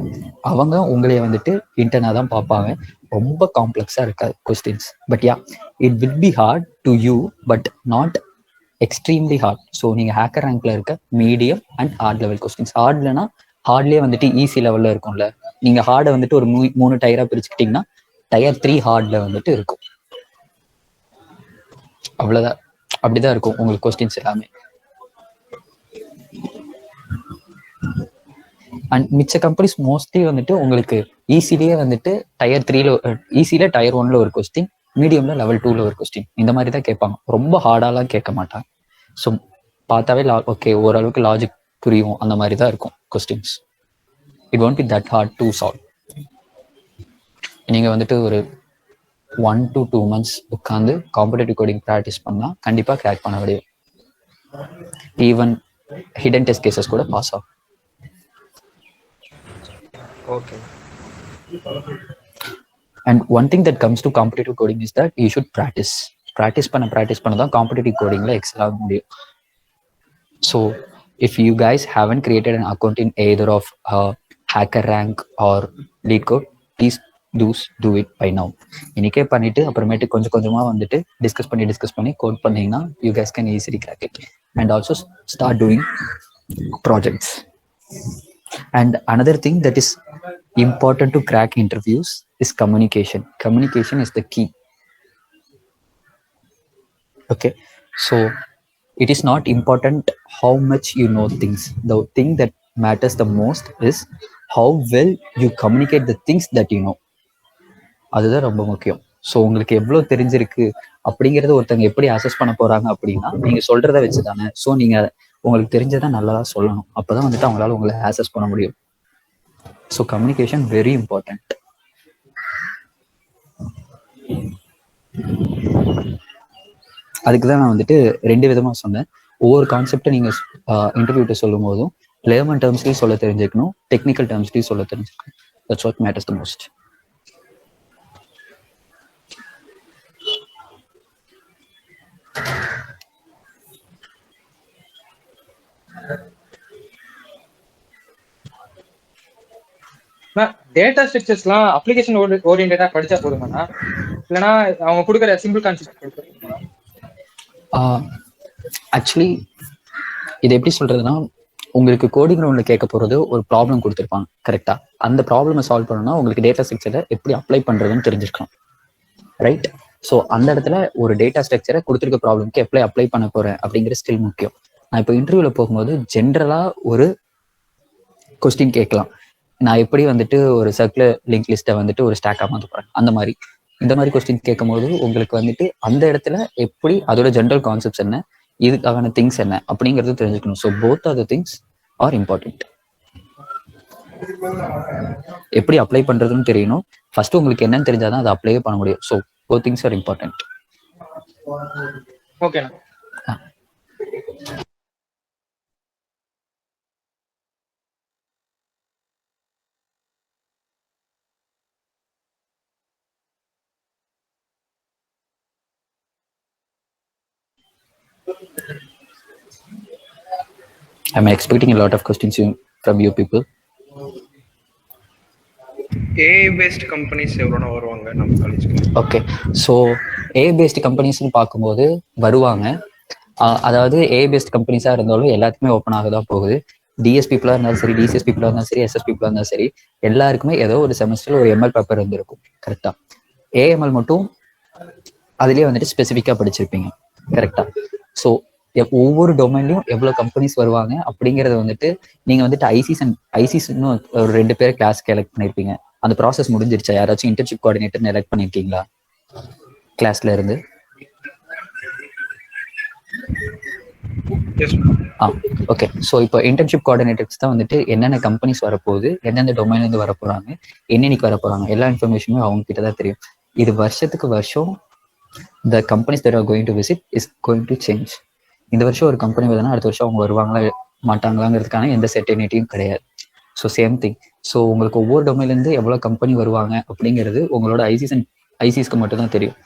அவங்க உங்களைய வந்துட்டு இன்டர்னாக தான் பார்ப்பாங்க. ரொம்ப காம்ப்ளெக்ஸாக இருக்காது questions. But yeah, it will be hard to you but not extremely hard. So நீங்கள் ஹேக்கர் ரேங்க்ல இருக்க medium and hard level questions. ஹார்ட்லனா ஹார்ட்லேயே வந்துட்டு ஈஸி லெவலில் இருக்கும்ல, நீங்கள் ஹார்டை வந்துட்டு ஒரு 3 டயராக பிரிச்சுக்கிட்டிங்கன்னா டயர் 3 ஹார்டில் வந்துட்டு இருக்கும். அவ்வளோதான், அப்படிதான் இருக்கும் உங்களுக்கு கொஸ்டின்ஸ் எல்லாமே. அண்ட் மிச்ச கம்பெனிஸ் மோஸ்ட்லி வந்துட்டு உங்களுக்கு ஈஸிலேயே வந்துட்டு டயர் 3ல ஈஸியில டயர் 1ல ஒரு கொஸ்டின், மீடியம்ல லெவல் 2ல ஒரு கொஸ்டின், இந்த மாதிரி தான் கேட்பாங்க. ரொம்ப ஹார்டாலாம் கேட்க மாட்டாங்க. ஸோ பார்த்தாவே ஓகே ஓரளவுக்கு லாஜிக் புரியும், அந்த மாதிரி தான் இருக்கும் questions. It won't be that hard to solve. நீங்கள் வந்துட்டு ஒரு 1 to 2 months உட்காந்து காம்படேட்டிவ் கோடிங் ப்ராக்டிஸ் பண்ணால் கண்டிப்பாக கிராக் பண்ண முடியும். ஈவன் ஹிடன் டெஸ்ட் கேசஸ் கூட பாஸ் ஆகும். Okay. And one thing that comes to competitive coding is that you should practice. Practice பண்ண தான் competitive codingல excel ஆக முடியும். So if you guys haven't created an account in either of HackerRank or LeetCode, please do it by now. இன்னைக்கே பண்ணிட்டு அப்புறமேட்டு கொஞ்சம் கொஞ்சமாக வந்துட்டு டிஸ்கஸ் பண்ணி கோட் பண்ணீங்கன்னா you guys can easily crack it. And also start doing projects. And another thing that is important to crack interviews is communication. Communication is the key. Okay, so it is not important how much you know things. The thing that matters the most is how well you communicate the things that you know. அதுதான் ரொம்ப முக்கியம். So உங்களுக்கு எவ்வளோ தெரிஞ்சிருக்கு அப்படிங்கிறத ஒருத்தவங்க எப்படி assess பண்ண போறாங்க அப்படின்னா நீங்க சொல்றத வச்சு தானே. ஸோ நீங்க உங்களுக்கு தெரிஞ்சதை நல்லா சொல்லணும், அப்பதான் வந்துட்டு அவங்களால உங்களை அசஸ் பண்ண முடியும். So communication very important. அதுக்கு தான் நான் வந்துட்டு 2 விதமாக சொன்னேன். ஒவ்வொரு கான்செப்டை நீங்கள் இன்டர்வியூட்ட சொல்லும் போதும் லேமன் டேர்ம்ஸ்லையும் சொல்ல தெரிஞ்சுக்கணும், டெக்னிக்கல் டேர்ம்ஸ்லையும் சொல்ல தெரிஞ்சுக்கணும். That's what matters the most. Data ஸ்ட்ரக்சர்ஸ்லாம் அப்ளிகேஷன் ஓரியன்டா படிச்சா போதுமாண்ணா, இல்லைன்னா அவங்க கொடுக்குற சிம்பிள் கான்செப்ட்? ஆக்சுவலி இது எப்படி சொல்றதுன்னா, உங்களுக்கு கோடிங் ரவுண்ட்ல கேட்க போறது ஒரு ப்ராப்ளம் கொடுத்துருப்பாங்க கரெக்டா. அந்த ப்ராப்ளமை சால்வ் பண்ணணும்னா உங்களுக்கு டேட்டா ஸ்ட்ரக்சரை எப்படி அப்ளை பண்றதுன்னு தெரிஞ்சிருக்கணும், ரைட்? ஸோ அந்த இடத்துல ஒரு டேட்டா ஸ்ட்ரக்சரை கொடுத்துருக்க ப்ராப்ளம்க்கு எப்படி அப்ளை பண்ண போறேன் அப்படிங்கிற ஸ்கில் முக்கியம். நான் இப்போ இன்டர்வியூல போகும்போது ஜென்ரலா ஒரு கொஸ்டின் கேட்கலாம், நான் எப்படி வந்துட்டு ஒரு சர்க்குலர் லிங்க் லிஸ்ட்டை வந்துட்டு ஒரு ஸ்டாக்காக மாற்ற போறேன், அந்த மாதிரி இந்த மாதிரி கொஸ்டின் கேட்கும்போது உங்களுக்கு வந்துட்டு அந்த இடத்துல எப்படி அதோட ஜென்ரல் கான்செப்ட்ஸ் என்ன, இதுக்கான திங்ஸ் என்ன அப்படிங்கிறது தெரிஞ்சுக்கணும். So both are the things are important. எப்படி அப்ளை பண்றதுன்னு தெரியணும். ஃபர்ஸ்ட் உங்களுக்கு என்னன்னு தெரிஞ்சாதான் அதை அப்ளை பண்ண முடியும். So both things are important. Okay. I'm expecting a lot of questions from you people. AI based companies எவ்வளோனா வருவாங்க நம்ம காலேஜுக்கு? ஓகே, ஸோ ஏ பேஸ்டு கம்பெனிஸ்னு பார்க்கும்போது வருவாங்க. அதாவது ஏ பேஸ்ட் கம்பெனிஸாக இருந்தாலும் எல்லாத்துக்குமே ஓப்பன் ஆக தான் போகுது. டிஎஸ் பீப்புளாக இருந்தாலும் சரி, டிசிஎஸ் பீப்புளாக இருந்தாலும் சரி, எஸ்எஸ் பீப்புளாக இருந்தாலும் சரி, எல்லாருக்குமே ஏதோ ஒரு செமஸ்டர் ஒரு எம்எல் பேப்பர் இருந்திருக்கும். கரெக்டாக ஏஎம்எல் மட்டும் அதுலேயே வந்துட்டு ஸ்பெசிஃபிக்காக படிச்சிருப்பீங்க. கரெக்டாக. ஸோ ஒவ்வொரு டொமைன்லையும் எவ்வளோ கம்பெனிஸ் வருவாங்க அப்படிங்கிறத வந்துட்டு நீங்கள் வந்துட்டு ஐசிஸ்ன்னு ஒரு 2 பேர் கிளாஸ்க்கு எலெக்ட் பண்ணியிருப்பீங்க. அந்த ப்ராசஸ் முடிஞ்சிருச்சா? யாராச்சும் இன்டர்ன்ஷிப் கோஆர்டினேட்டர்னு எலெக்ட் பண்ணியிருக்கீங்களா கிளாஸ்ல இருந்து? ஓகே, ஸோ இப்போ இன்டர்ன்ஷிப் கோஆர்டினேட்டர்ஸ் தான் வந்துட்டு என்னென்ன கம்பெனிஸ் வரப்போகுது, எந்தெந்த டொமைன்லேருந்து வர போகிறாங்க, என்னென்னைக்கு வர போகிறாங்க, எல்லா இன்ஃபர்மேஷனுமே அவங்க கிட்ட தான் தெரியும். இது வருஷத்துக்கு வருஷம் the companies that are going to visit is going to change. இந்த வருஷம் ஒரு கம்பெனி வருதுன்னா அடுத்த வருஷம் அவங்க வருவாங்களா மாட்டாங்களாங்கிறதுக்கான எந்த செர்டினிட்டியும் கிடையாது. So same thing. ஸோ உங்களுக்கு ஒவ்வொரு டொமைன்லேருந்து எவ்வளோ கம்பெனி வருவாங்க அப்படிங்கிறது உங்களோட ஐசிஸ்க்கு மட்டும் தான் தெரியும்.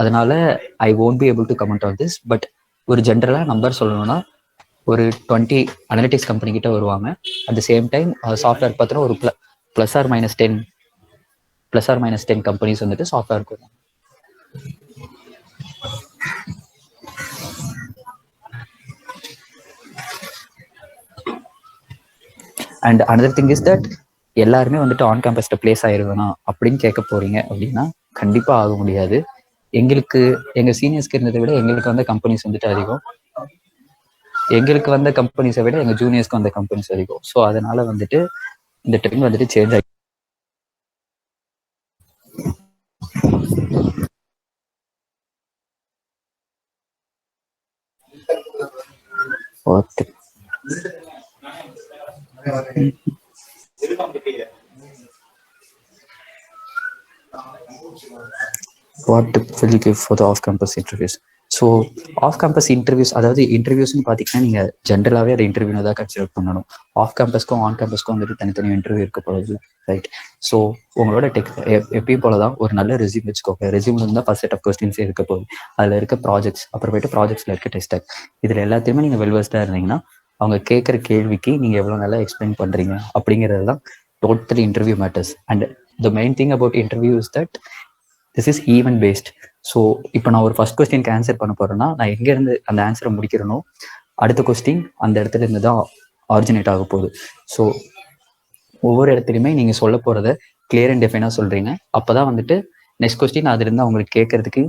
அதனால ஐ won't be able to comment on this. But ஒரு ஜென்ரலாக நம்பர் சொல்லணும்னா ஒரு 20 அனலிட்டிக்ஸ் கம்பெனி கிட்ட வருவாங்க. At the same time software பார்த்தோன்னா ஒரு ப்ளஸ் ஆர் மைனஸ் 10 கம்பெனிஸ் வந்துட்டு சாஃப்ட்வேருக்கு வருவாங்க. And another thing is that எல்லாருமே வந்துட்டு ஆன் கேம்பஸ்ல பிளேஸ் ஆயிருவேனா அப்படின்னு கேட்க போறீங்க அப்படின்னா கண்டிப்பா ஆக முடியாது. எங்க சீனியர்ஸ்க்கு இருந்ததை விட எங்களுக்கு வந்த கம்பெனிஸ் வந்துட்டு அதிகம். எங்களுக்கு வந்த கம்பெனிஸை விட எங்க ஜூனியர்ஸ்க்கு வந்த கம்பெனிஸ் அதிகம். ஸோ அதனால வந்துட்டு இந்த டைம் வந்துட்டு சேஞ்ச் ஆகி what tip will you give for the off-campus interviews? So of-campus interviews, அதாவது இன்டர்வியூஸ்ன்னு பார்த்தீங்கன்னா நீங்கள் ஜென்ரலாகவே அதை இன்டர்வியூ தான் கன்சிடர் பண்ணணும். ஆஃப்-கேம்பஸ்க்கும் ஆன்-கேம்பஸ்க்கும் வந்துட்டு தனித்தனி இன்டர்வியூ இருக்க போகுது, ரைட்? ஸோ உங்களோட எப்பயும் போல தான் ஒரு நல்ல ரெஸ்யூம் வச்சுக்கோங்க. ரெஸ்யூம் இருந்தால் ஃபர்ஸ்ட் செட் ஆஃப் கொஸ்டின்ஸே இருக்க போகுது. அதில் இருக்க ப்ராஜெக்ட்ஸ், அப்புறமேட்டு ப்ராஜெக்ட்ஸில் இருக்க டெஸ்ட், இதில் எல்லாத்தையுமே நீங்கள் வெல்வெஸ்டாக இருந்தீங்கன்னா அவங்க கேட்குற கேள்விக்கு நீங்கள் எவ்வளோ நல்லா எக்ஸ்பிளைன் பண்ணுறீங்க அப்படிங்கிறது தான் totally interview matters. And the main thing about interview is that this is event based. So இப்போ நான் ஒரு ஃபர்ஸ்ட் கொஸ்டினுக்கு ஆன்சர் பண்ண போகிறேன்னா நான் எங்கேருந்து அந்த ஆன்சரை முடிக்கிறேனோ அடுத்த கொஸ்டின் அந்த இடத்துல இருந்து தான் ஆரிஜினேட் ஆக போகுது. ஸோ ஒவ்வொரு இடத்துலையுமே நீங்கள் சொல்ல போகிறத கிளியர் அண்ட் டெஃபைனாக சொல்கிறீங்க. அப்போ தான் வந்துட்டு நெக்ஸ்ட் கொஸ்டின் அதுலேருந்து அவங்களுக்கு கேட்கறதுக்கு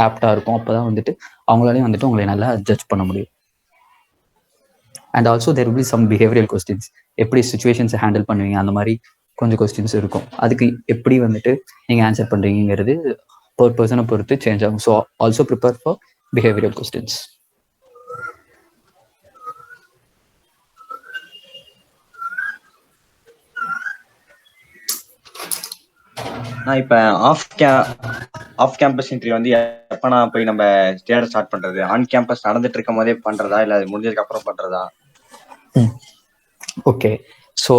ஆப்டாக இருக்கும். அப்போ தான் வந்துட்டு அவங்களாலையும் வந்துட்டு உங்களை நல்லா ஜட்ஜ் பண்ண முடியும். And also there will be some behavioural questions. எப்படி சுச்சுவேஷன்ஸை ஹேண்டில் பண்ணுவீங்க, அந்த மாதிரி கொஞ்சம் கொஸ்டின்ஸ் இருக்கும். அதுக்கு எப்படி வந்துட்டு நீங்கள் ஆன்சர் பண்ணுறீங்கிறது ஒரு பர்சனை பொறுத்து சேஞ்ச் ஆகும். So also prepare for behavioural questions. நான் இப்போ ஆஃப் கேம்பஸ் இன்டர்வியூ வந்து எப்பனா போய் நம்ம தேட ஸ்டார்ட் பண்றது? ஆன் கேம்பஸ் நடந்துட்டு இருக்கும் போதே பண்றதா, இல்ல அது முடிஞ்சதுக்கு அப்புறம் பண்றதா? ஓகே, ஸோ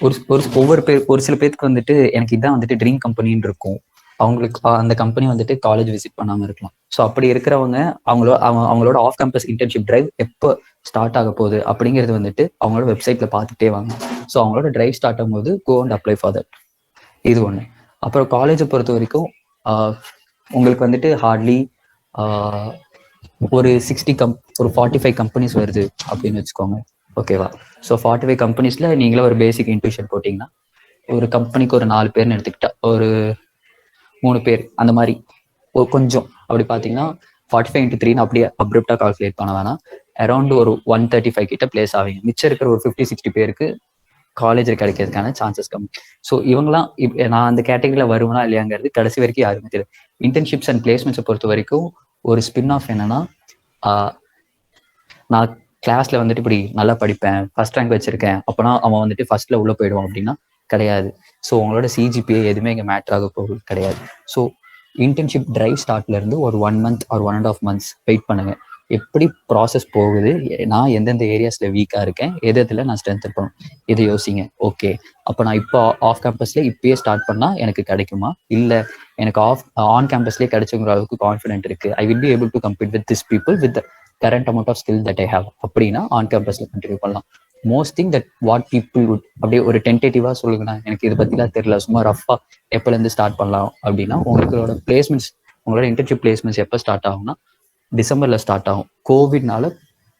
ஒரு சில பேருக்கு வந்துட்டு எனக்கு இதான் வந்துட்டு ட்ரீம் கம்பெனின்னு இருக்கும். அவங்களுக்கு அந்த கம்பெனி வந்துட்டு காலேஜ் விசிட் பண்ணாமல் இருக்கலாம். ஸோ அப்படி இருக்கிறவங்க அவங்களோட ஆஃப் கேம்பஸ் இன்டர்ன்ஷிப் டிரைவ் எப்போ ஸ்டார்ட் ஆக போகுது அப்படிங்கிறது வந்துட்டு அவங்களோட வெப்சைட்ல பார்த்துட்டே வாங்க. ஸோ அவங்களோட டிரைவ் ஸ்டார்ட் ஆகும்போது go and apply for that. இது ஒன்று. அப்புறம் காலேஜை பொறுத்த வரைக்கும் உங்களுக்கு வந்துட்டு ஹார்ட்லி ஒரு 45 கம்பெனிஸ் வருது அப்படின்னு வச்சுக்கோங்க, ஓகேவா? ஸோ 45 கம்பெனிஸ்ல நீங்களே ஒரு பேசிக் இன்ட்யூஷன் போட்டிங்கன்னா ஒரு கம்பெனிக்கு ஒரு 4 பேர்னு எடுத்துக்கிட்டா ஒரு 3 பேர் அந்த மாதிரி கொஞ்சம் அப்படி பார்த்தீங்கன்னா 45 into 3 அப்படியே அப்ரப்டா கால்குலேட் பண்ண வேணாம். அரௌண்ட் ஒரு 135 கிட்ட பிளேஸ் ஆவீங்க. மிச்சம் இருக்கிற ஒரு 50-60 பேருக்கு காலேஜில் கிடைக்கிறதுக்கான சான்சஸ் கம்மி. ஸோ இவங்களாம் நான் அந்த கேட்டகரியில் வருவேனா இல்லையாங்கிறது கடைசி வரைக்கும் யாருமே தெரியும். இன்டர்ன்ஷிப்ஸ் அண்ட் பிளேஸ்மெண்ட்ஸை பொறுத்த வரைக்கும் ஒரு ஸ்பின் ஆஃப் என்னன்னா, நான் கிளாஸ்ல வந்துட்டு இப்படி நல்லா படிப்பேன், ஃபர்ஸ்ட் ரேங்க் வச்சிருக்கேன், அப்போனா அவன் வந்துட்டு ஃபர்ஸ்ட்ல உள்ள போயிடுவான் அப்படின்னா கிடையாது. ஸோ உங்களோட சிஜிபிஏ எதுவுமே இங்கே மேட்டர் ஆக போகிறது கிடையாது. ஸோ இன்டர்ன்ஷிப் டிரைவ் ஸ்டார்ட்ல இருந்து ஒரு 1 month or 1.5 months வெயிட் பண்ணுங்க. எப்படி ப்ராசஸ் போகுது, நான் எந்தெந்த ஏரியாஸ்ல வீக்காக இருக்கேன், எதில் நான் ஸ்ட்ரென்த் இருக்கணும், இதை யோசிங்க. ஓகே, அப்போ நான் இப்போ ஆஃப் கேம்பஸ்ல இப்பயே ஸ்டார்ட் பண்ணா எனக்கு கிடைக்குமா, இல்லை எனக்கு ஆன் கேம்பஸ்லேயே கிடைச்சுங்கிற அளவுக்கு கான்ஃபிடென்ட் இருக்கு, I will be able to compete with this people with current amount of skill that I have அப்படின்னா ஆன் கேம்பஸில் கண்டினியூ பண்ணலாம். Most thing that what people would அப்படியே ஒரு டென்டேட்டிவாக சொல்லுங்கண்ணா எனக்கு இதை பற்றிலாம் தெரியல, சும்மா ரஃபாக எப்போலேருந்து ஸ்டார்ட் பண்ணலாம் அப்படின்னா, உங்களோட பிளேஸ்மெண்ட்ஸ், உங்களோட இன்டர்ன்ஷிப் பிளேஸ்மெண்ட்ஸ் எப்போ ஸ்டார்ட் ஆகும்னா டிசம்பரில் ஸ்டார்ட் ஆகும். கோவிட்னால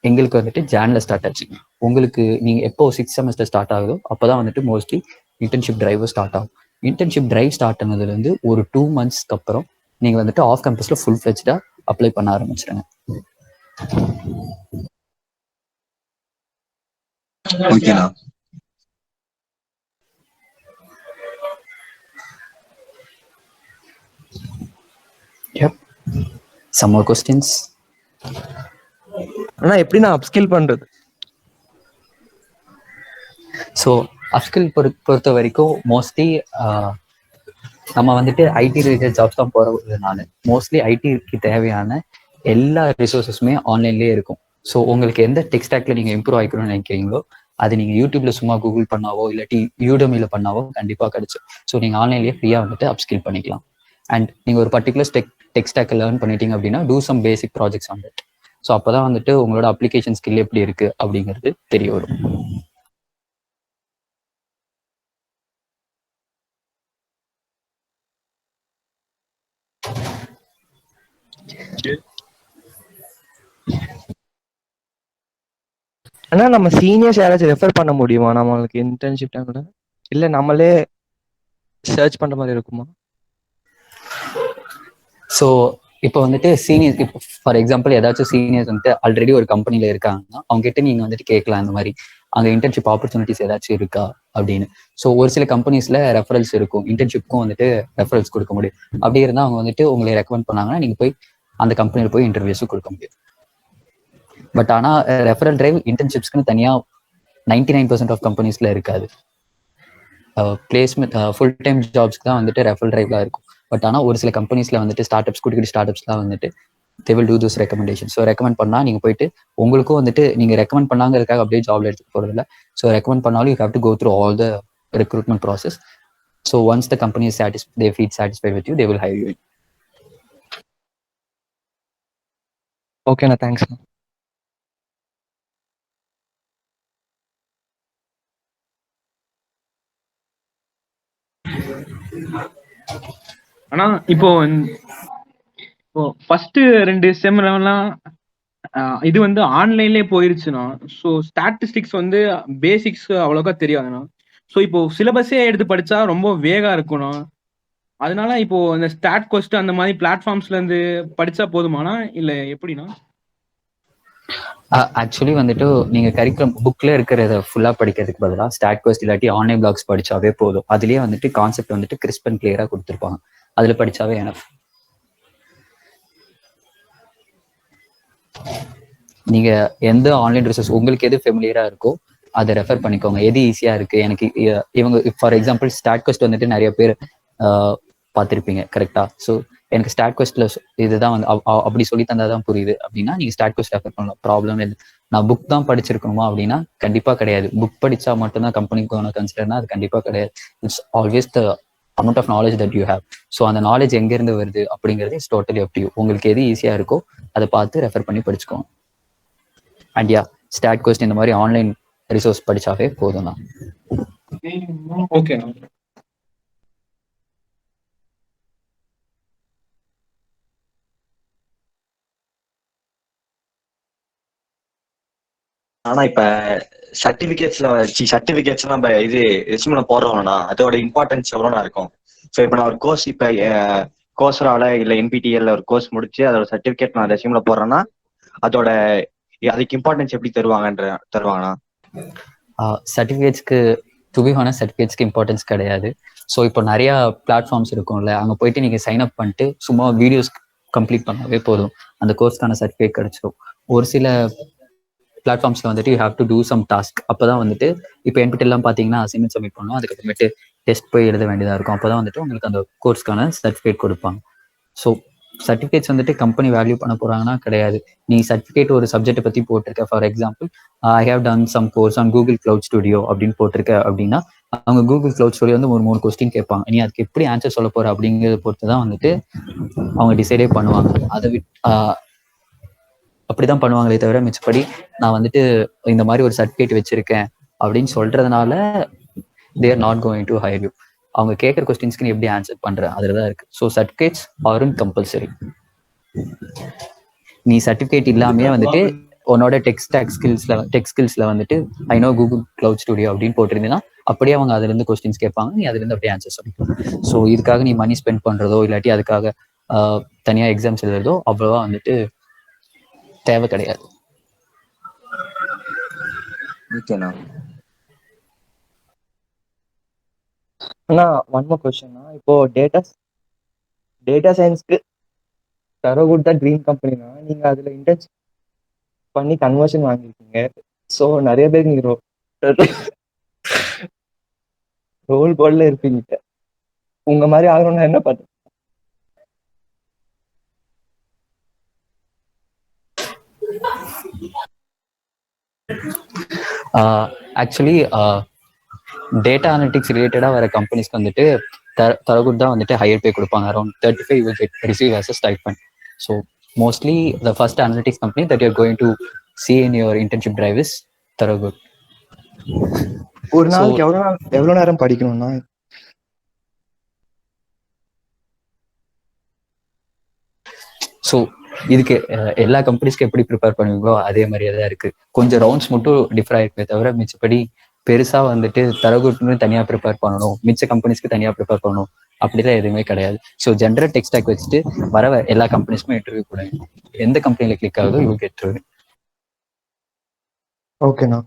எங்களுக்கு வந்துட்டு ஜான்ல ஸ்டார்ட் ஆச்சு. உங்களுக்கு நீங்கள் எப்போ 6th செமஸ்டர் ஸ்டார்ட் ஆகுதோ அப்போ தான் வந்துட்டு மோஸ்ட்லி இன்டர்ன்ஷிப் டிரைவ் ஸ்டார்ட் ஆகும். இன்டர்ன்ஷிப் டிரைவ் ஸ்டார்ட் ஆனதுலேருந்து ஒரு 2 monthsக்கு அப்புறம் நீங்கள் வந்துட்டு ஆஃப் கேம்பஸில் ஃபுல் ஃப்ளெஜ்டாக அப்ளை பண்ண ஆரம்பிச்சிடுங்க. ஓகேண்ணா. Yep. Some more questions? ஆனா எப்படி நான் அப்ஸ்கில் பண்றது? ஸோ அப்ஸ்கில் பொறுத்த வரைக்கும் மோஸ்ட்லி நம்ம வந்துட்டு ஐடி ரிலேட்டட் ஜாப்ஸ் தான் போகிறதுனால மோஸ்ட்லி ஐடிக்கு தேவையான எல்லா ரிசோர்ஸஸுமே ஆன்லைன்லேயே இருக்கும். ஸோ உங்களுக்கு எந்த டெக் ஸ்டாக்ல நீங்கள் இம்ப்ரூவ் ஆகிக்கணும்னு நினைக்கிறீங்களோ அது நீங்கள் யூடியூப்ல சும்மா கூகுள் பண்ணாவோ இல்லாட்டி யூடமியில் பண்ணாவோ கண்டிப்பாக கிடைச்சு. ஸோ நீங்கள் ஆன்லைன்லேயே ஃப்ரீயாக வந்துட்டு அப்ஸ்கில் பண்ணிக்கலாம். அண்ட் நீங்கள் ஒரு பர்டிகுலர் டெக் ஸ்டாக்கை லேர்ன் பண்ணிட்டீங்க அப்படின்னா do some basic projects on it. So அப்போ தான் வந்துட்டு உங்களோட அப்ளிகேஷன் ஸ்கில் எப்படி இருக்குது அப்படிங்கிறது தெரிய வரும். ஆனா நம்ம சீனியர்ஸ் யாராச்சும் ரெஃபர் பண்ண முடியுமா நம்மளுக்கு இன்டர்ன்ஷிப் டைம்ல? இல்ல நம்மளே சர்ச் பண்ற மாதிரி இருக்குமா? ஸோ இப்போ வந்துட்டு சீனியர்ஸ், இப்போ ஃபார் எக்ஸாம்பிள் ஏதாச்சும் சீனியர்ஸ் வந்துட்டு ஆல்ரெடி ஒரு கம்பெனியில் இருக்காங்கன்னா அவங்க கிட்ட நீங்கள் வந்துட்டு கேட்கலாம் இந்த மாதிரி அங்கே இன்டர்ன்ஷிப் ஆப்பர்ச்சுனிட்டிஸ் ஏதாச்சும் இருக்கா அப்படின்னு. ஸோ ஒரு சில கம்பெனிஸில் ரெஃபரல்ஸ் இருக்கும், இன்டர்ன்ஷிப்க்கும் வந்துட்டு ரெஃபரல்ஸ் கொடுக்க முடியும். அப்படி இருந்தால் அவங்க வந்துட்டு உங்களை ரெக்கமெண்ட் பண்ணாங்கன்னா நீங்கள் போய் அந்த கம்பெனியில் போய் இன்டர்வியூஸும் கொடுக்க முடியும். பட் ஆனால் ரெஃபரல் டிரைவ் இன்டர்ன்ஷிப்ஸ்க்குன்னு தனியாக 99% ஆஃப் கம்பெனிஸில் இருக்காது. பிளேஸ்மெண்ட் ஃபுல் டைம் ஜாப்ஸ்க்கு தான் வந்துட்டு ரெஃபரல் டிரைவ்லாம் இருக்கும். பட் ஆனால் ஒரு சில கம்பெனிஸில் வந்துட்டு ஸ்டார்ட் அப்ஸ்லாம் வந்துட்டு they will do those recommendations. So recommend பண்ணால் நீங்கள் போயிட்டு உங்களுக்கும் வந்துட்டு நீங்கள் ரெக்கமெண்ட் பண்ணாங்கிறதுக்காக அப்படியே ஜாப்ல எடுத்துகிட்டு போகிறதில்ல. ஸோ ரெக்கமெண்ட் பண்ணாலும் you have to go through all the recruitment process. So once the company is they feel satisfied with you, they will hire you. ஓகேண்ணா, தேங்க்ஸ்ண்ணா. ஆனா இப்போ ஃபர்ஸ்ட் 2 செம்லாம் இது வந்து ஆன்லைன்லயே போயிருச்சுன்னா, ஸோ ஸ்டாட்டிஸ்டிக்ஸ் வந்து பேசிக்ஸ் அவ்வளோக்கா தெரியாதுண்ணா. ஸோ இப்போ சிலபஸே எடுத்து படிச்சா ரொம்ப வேகா இருக்கணும். அதனால இப்போ இந்த ஸ்டாட் கொஸ்ட் அந்த மாதிரி பிளாட்ஃபார்ம்ஸ்ல இருந்து படிச்சா போதுமானா இல்ல எப்படின்னா? ஆக்சுவலி வந்துட்டு நீங்கள் கரிக்குலம் புக்கில் இருக்கிறத ஃபுல்லாக படிக்கிறதுக்கு பதிலாக ஸ்டாட் கொஸ்ட் இல்லாட்டி ஆன்லைன் பிளாக்ஸ் படித்தாவே போதும். அதுலேயே வந்துட்டு கான்செப்ட் வந்துட்டு கிறிஸ்ப் அண்ட் கிளியராக கொடுத்துருப்பாங்க, அதில் படித்தாவே எனஃப். நீங்கள் எந்த ஆன்லைன் ரிசோர்ஸ் உங்களுக்கு எது ஃபெமிலியராக இருக்கோ அதை ரெஃபர் பண்ணிக்கோங்க. எது ஈஸியாக இருக்குது எனக்கு இவங்க ஃபார் எக்ஸாம்பிள் ஸ்டாட் கொஸ்ட் வந்துட்டு நிறைய பேர் பார்த்துருப்பீங்க கரெக்டாக. ஸோ எனக்கு ஸ்டாட் கொஸ்ட்ல இதுதான் வந்து அப்படி சொல்லி தந்தாதான் புரியுது அப்படின்னா நீங்கள் ஸ்டாட் கொஸ்ட் ரெஃபர் பண்ணலாம், ப்ராப்ளம் இல்லை. நான் புக் தான் படிச்சிருக்கணுமா அப்படின்னா கண்டிப்பாக கிடையாது. புக் படித்தா மட்டும்தான் கம்பெனிக்கு கன்சிடர்னா அது கண்டிப்பாக கிடையாது. It's always the amount of knowledge that you have. So அந்த நாலேஜ் எங்கேருந்து வருது அப்படிங்கிறது it's totally up to you. உங்களுக்கு எது ஈஸியாக இருக்கோ அதை பார்த்து ரெஃபர் பண்ணி படிச்சுக்கோங்க. அண்ட் யா, ஸ்டாட் கொஸ்ட் இந்த மாதிரி ஆன்லைன் ரிசோர்ஸ் படிச்சாவே போதும் தான். ஓகே. ஆனா இப்ப சர்டிபிகேட்ஸ் நம்ம இது ரெஸ்யூம்ல போடுறோம்னா அதோட இம்பார்ட்டன்ஸ் எவ்வளோனா இருக்கும். ஸோ இப்போ நான் ஒரு கோர்ஸ் இப்ப கோர்ஸரால இல்ல என்பிடிஎல்ல ஒரு கோர்ஸ் முடிச்சு அதோட சர்டிபிகேட் நான் ரெஸ்யூம்ல போடுறேன்னா அதோட அதுக்கு இம்பார்ட்டன்ஸ் எப்படி தருவாங்கன்னா? சர்டிஃபிகேட்ஸ்க்கு டு பி ஹானஸ்ட் சர்டிஃபிகேட்ஸ்க்கு இம்பார்ட்டன்ஸ் கிடையாது. ஸோ இப்போ நிறையா பிளாட்ஃபார்ம்ஸ் இருக்கும்ல, அங்கே போயிட்டு நீங்கள் சைன் அப் பண்ணிட்டு சும்மா வீடியோஸ் கம்ப்ளீட் பண்ணாவே போதும், அந்த கோர்ஸ்க்கான சர்டிஃபிகேட் கிடைச்சிடும். ஒரு சில பிளாட்ஃபார்ம்ஸ்ல வந்துட்டு you have to do some task. அப்போதான் வந்துட்டு இப்போ என்பிடிஎல்லாம் பார்த்தீங்கன்னா அசைன்மெண்ட் சப்மிட் பண்ணணும், அதுக்கப்புறமேட்டு டெஸ்ட் போய் எழுத வேண்டியதாக இருக்கும். அப்போதான் வந்துட்டு உங்களுக்கு அந்த கோர்ஸ்க்கான சர்டிஃபிகேட் கொடுப்பாங்க. ஸோ சர்டிஃபிகேட்ஸ் வந்துட்டு கம்பெனி வேல்யூ பண்ண போறாங்கன்னா கிடையாது. நீ சர்டிஃபிகேட் ஒரு சப்ஜெக்டை பற்றி போட்டிருக்க, for example I have done some course on Google cloud studio அப்படின்னு போட்டிருக்க அப்படின்னா அவங்க கூகுள் கிளவுட் ஸ்டுடியோ வந்து ஒரு 3 கொஸ்டின் கேட்பாங்க. நீ அதுக்கு எப்படி ஆன்சர் சொல்ல போற அப்படிங்கிறத பொறுத்து தான் வந்துட்டு அவங்க டிசைடே பண்ணுவாங்க. அதை அப்படிதான் பண்ணுவாங்களே தவிர மிச்சப்படி நான் வந்துட்டு இந்த மாதிரி ஒரு சர்டிஃபிகேட் வச்சிருக்கேன் அப்படின்னு சொல்றதுனால they are not going to hire you. அவங்க கேட்குற கொஸ்டின்ஸ்க்கு நீ எப்படி ஆன்சர் பண்ற அதுல தான் இருக்கு. ஸோ சர்டிஃபிகேட்ஸ் ஆரும் கம்பல்சரி. நீ சர்டிஃபிகேட் இல்லாமே வந்துட்டு உன்னோட டெக் ஸ்கில்ஸ்ல வந்துட்டு I know Google cloud studio அப்படின்னு போட்டிருந்தீங்கன்னா அப்படியே அவங்க அதுல இருந்து கொஸ்டின்ஸ் கேட்பாங்க, நீ அதுல இருந்து அப்படியே ஆன்சர் சொல்லிக்கலாம். ஸோ இதுக்காக நீ மணி ஸ்பெண்ட் பண்றதோ இல்லாட்டி அதுக்காக தனியா எக்ஸாம்ஸ் எழுதுறதோ அவ்வளவா வந்துட்டு தேவை கிடையாது. ஓகேண்ணா. அண்ணா ஒன் மோர் கொஸ்டின்னா, இப்போ டேட்டா சயின்ஸ்க்கு தரகுட் தான் ட்ரீம் கம்பெனினா நீங்க அதுல இன்டர்ன்ஷிப் பண்ணி கன்வர்ஷன் வாங்கியிருக்கீங்க. ஸோ நிறைய பேர் நீங்க ரோல் போர்டில் இருப்பீங்க. உங்க மாதிரி ஆகணும்னா என்ன பண்ண? ஆக்சுவலி டேட்டா அனலிட்டிக்ஸ் ரிலேட்டடாக வர கம்பெனிஸ்க்கு வந்துட்டு தரகுட் தான் வந்துட்டு ஹையர் பே கொடுப்பாங்க. Around 35 will get receive as a stipend. So mostly the first analytics company that you're going to see in your internship drive is Tharagood. ஒரு நாளைக்கு எவ்வளவு நேரம் படிக்கணும்னா? ஸோ இதுக்கு எல்லா கம்பெனிஸ்க்கு எப்படி ப்ரிப்பேர் பண்ணுவீங்களோ அதே மாதிரியே தான் இருக்கு. கொஞ்சம் ரவுண்ட்ஸ் மட்டும் டிஃபர் ஆயிருப்பே தவிர மிச்சப்படி பெருசா வந்துட்டு தரகுட்னு தனியா ப்ரிப்பேர் பண்ணணும், மிச்ச கம்பெனிஸ்க்கு தனியா ப்ரிப்பேர் பண்ணணும் அப்படிதான் எதுவுமே கிடையாது. ஸோ ஜென்ரல் டெக் ஸ்டாக் வச்சுட்டு வர எல்லா கம்பெனிஸ்க்குமே இன்டர்வியூ கொடுங்க. எந்த கம்பெனில கிளிக் ஆகுதோ யூ கெட் த்ரூ. ஓகேண்ணா.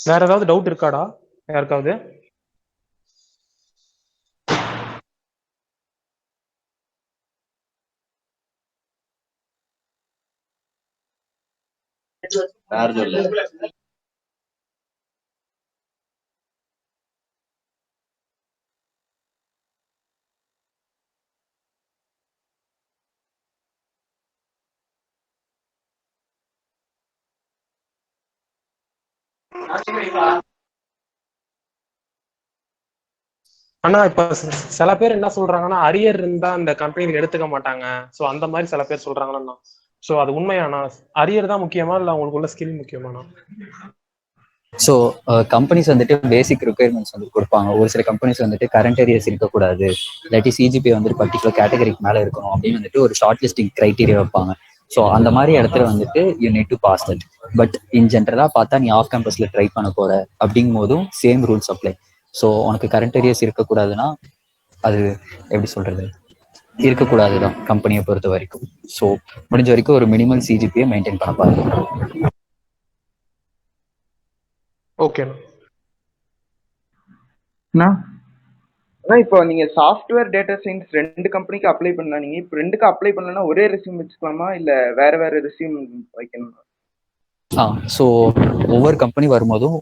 வேற ஏதாவது டவுட் இருக்காடா யாருக்காவது? ஆனா இப்ப சில பேர் என்ன சொல்றாங்கன்னா அரியர் இருந்தா அந்த கம்பெனில எடுத்துக்க மாட்டாங்க. சோ அந்த மாதிரி சில பேர் சொல்றாங்கன்னா, சோ அது உண்மையானா? அரியர் தான் முக்கியமா இல்ல உங்களுக்கு உள்ள ஸ்கில் முக்கியமானா? ஸோ கம்பெனிஸ் வந்துட்டு பேசிக் ரிக்குயர்மெண்ட்ஸ் வந்து கொடுப்பாங்க. ஒரு சில கம்பெனிஸ் வந்துட்டு கரண்ட் ஏரியாஸ் இருக்கக்கூடாது, இல்லாட்டி சிஜிபி வந்துட்டு பர்டிகுலர் கேட்டகரிக்கு மேலே இருக்கணும் அப்படின்னு வந்துட்டு ஒரு ஷார்ட் லிஸ்டிங் கிரைட்டீரியா வைப்பாங்க. ஸோ அந்த மாதிரி இடத்துல வந்துட்டு you need to pass that. But in ஜென்ரலாக பார்த்தா நீ ஆஃப் கேம்பஸ்ல ட்ரை பண்ண போற அப்படிங்கும் போதும் சேம் ரூல்ஸ் அப்ளை. ஸோ உனக்கு கரண்ட் ஏரியாஸ் இருக்கக்கூடாதுன்னா அது எப்படி சொல்றது, இருக்கக்கூடாதுதான் கம்பெனியை பொறுத்த வரைக்கும். ஸோ முடிஞ்ச வரைக்கும் ஒரு மினிமல் சிஜிபியை மெயின்டைன் பண்ண பாருங்க. ஓகேண்ணா. இப்போ நீங்க சாஃப்ட்வேர் டேட்டா சயின்ஸ் 2 கம்பெனிக்கு அப்ளை பண்ணா, நீங்க இப்போ 2க்கு அப்ளை பண்ணலன்னா ஒரே ரெஸ்யூம் வச்சுக்கலாமா இல்ல வேற வேற ரெஸ்யூம் வைக்கணுமா? ஸோ ஒவ்வொரு கம்பெனி வரும்போதும்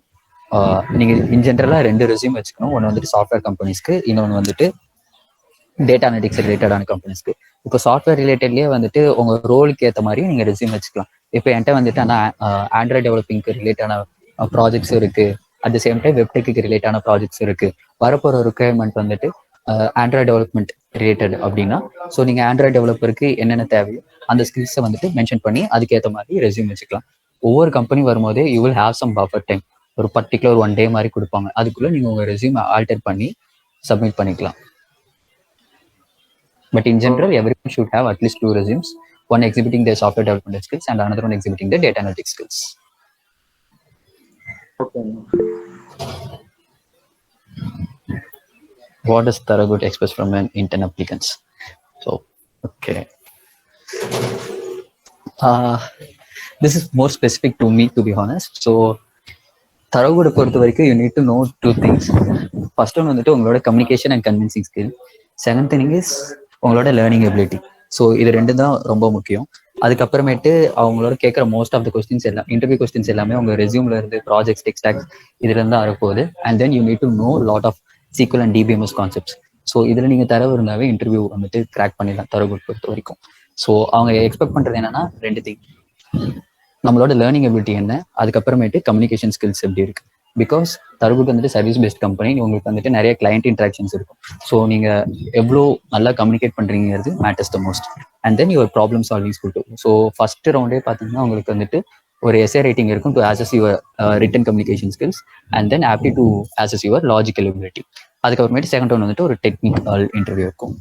நீங்க இன் ஜென்ரலா 2 ரெஸ்யூம் வச்சுக்கணும். ஒன்று வந்துட்டு சாஃப்ட்வேர் கம்பெனிஸ்க்கு, இன்னொன்று வந்துட்டு டேட்டா அனலிட்டிக்ஸ் ரிலேட்டடான கம்பெனிஸ்க்கு. இப்போ சாஃப்ட்வேர் ரிலேட்டட்லயே வந்துட்டு உங்க ரோலுக்கு ஏற்ற மாதிரி நீங்க ரெஸ்யூம் வச்சுக்கலாம். இப்போ என்கிட்ட வந்துட்டு ஆனால் ஆண்ட்ராய்ட் டெவலப்பிங்க்கு ரிலேட்டான ப்ராஜெக்ட்ஸ் இருக்கு, அட் த சேம் டைம் வெப்டெக்கு ரிலேட்டான ப்ராஜெக்ட்ஸ் இருக்கு. வரப்போற ரிக்குயர்மெண்ட் வந்துட்டு ஆண்ட்ராய்ட் டெவலப்மெண்ட் ரிலேட்டட் அப்படின்னா, ஸோ நீங்க ஆண்ட்ராய்ட் டெவலப்பருக்கு என்னென்ன தேவையோ அந்த ஸ்கில்ஸை வந்துட்டு மென்ஷன் பண்ணி அதுக்கேற்ற மாதிரி ரெஸ்யூம் வச்சுக்கலாம். ஒவ்வொரு கம்பெனி வரும்போதே you will have some buffer time, ஒரு பர்டிகுலர் 1 day மாதிரி கொடுப்பாங்க. அதுக்குள்ள நீங்க உங்க ரெஸ்யூம் ஆல்டர் பண்ணி சப்மிட் பண்ணிக்கலாம். But in general, everyone should have at least 2 resumes, one exhibiting their software development skills and another one exhibiting their data analytics skills. Okay. What does Tharagood expect from an intern applicants? So, okay. This is more specific to me, to be honest. So, Tharagood பொறுத்த வரைக்கும் you need to know 2 things. First one வந்துட்டு உங்களோட communication and convincing skill. Second thing is உங்களோட learning ability. So இது 2 தான் ரொம்ப முக்கியம். அதுக்கப்புறமேட்டு அவங்களோட கேட்குற மோஸ்ட் ஆஃப் த கொஸ்டின்ஸ் எல்லாம், இன்டர்வியூ கொஸ்டின்ஸ் எல்லாமே உங்க ரெஸ்யூம்ல இருந்து ப்ராஜெக்ட்ஸ், டெக் ஸ்டாக்ஸ் இதுல இருந்து தான் வரப்போகுது. And then you need to know lot of SQL and DBMS concepts. So இதுல நீங்க தரவு இருந்தாவே இன்டர்வியூ வந்துட்டு கிராக் பண்ணிடலாம் Tharagood பொறுத்த வரைக்கும். ஸோ அவங்க எக்ஸ்பெக்ட் பண்ணுறது என்னன்னா 2 திங். நம்மளோட லேர்னிங் எபிலிட்டி என்ன, அதுக்கப்புறமேட்டு கம்யூனிகேஷன் ஸ்கில்ஸ் எப்படி இருக்கு. பிகாஸ் தரகுட் வந்துட்டு சர்வீஸ் பேஸ்ட் கம்பெனி, உங்களுக்கு வந்துட்டு நிறைய கிளைண்ட் இன்ட்ராக்ஷன்ஸ் இருக்கும். ஸோ நீங்கள் எவ்வளோ நல்லா கம்யூனிகேட் பண்ணுறீங்கிறது matters the most. And then your problem solving skill too. So first ரவுண்டே பார்த்தீங்கன்னா உங்களுக்கு வந்துட்டு ஒரு எஸ்ஏ ரைட்டிங் இருக்கும் to assess your written communication skills and then aptitude to assess your logical ability. அதுக்கப்புறமேட்டு செகண்ட் ரவுண்ட் வந்துட்டு ஒரு டெக்னிக்கல் இன்டர்வியூ இருக்கும்.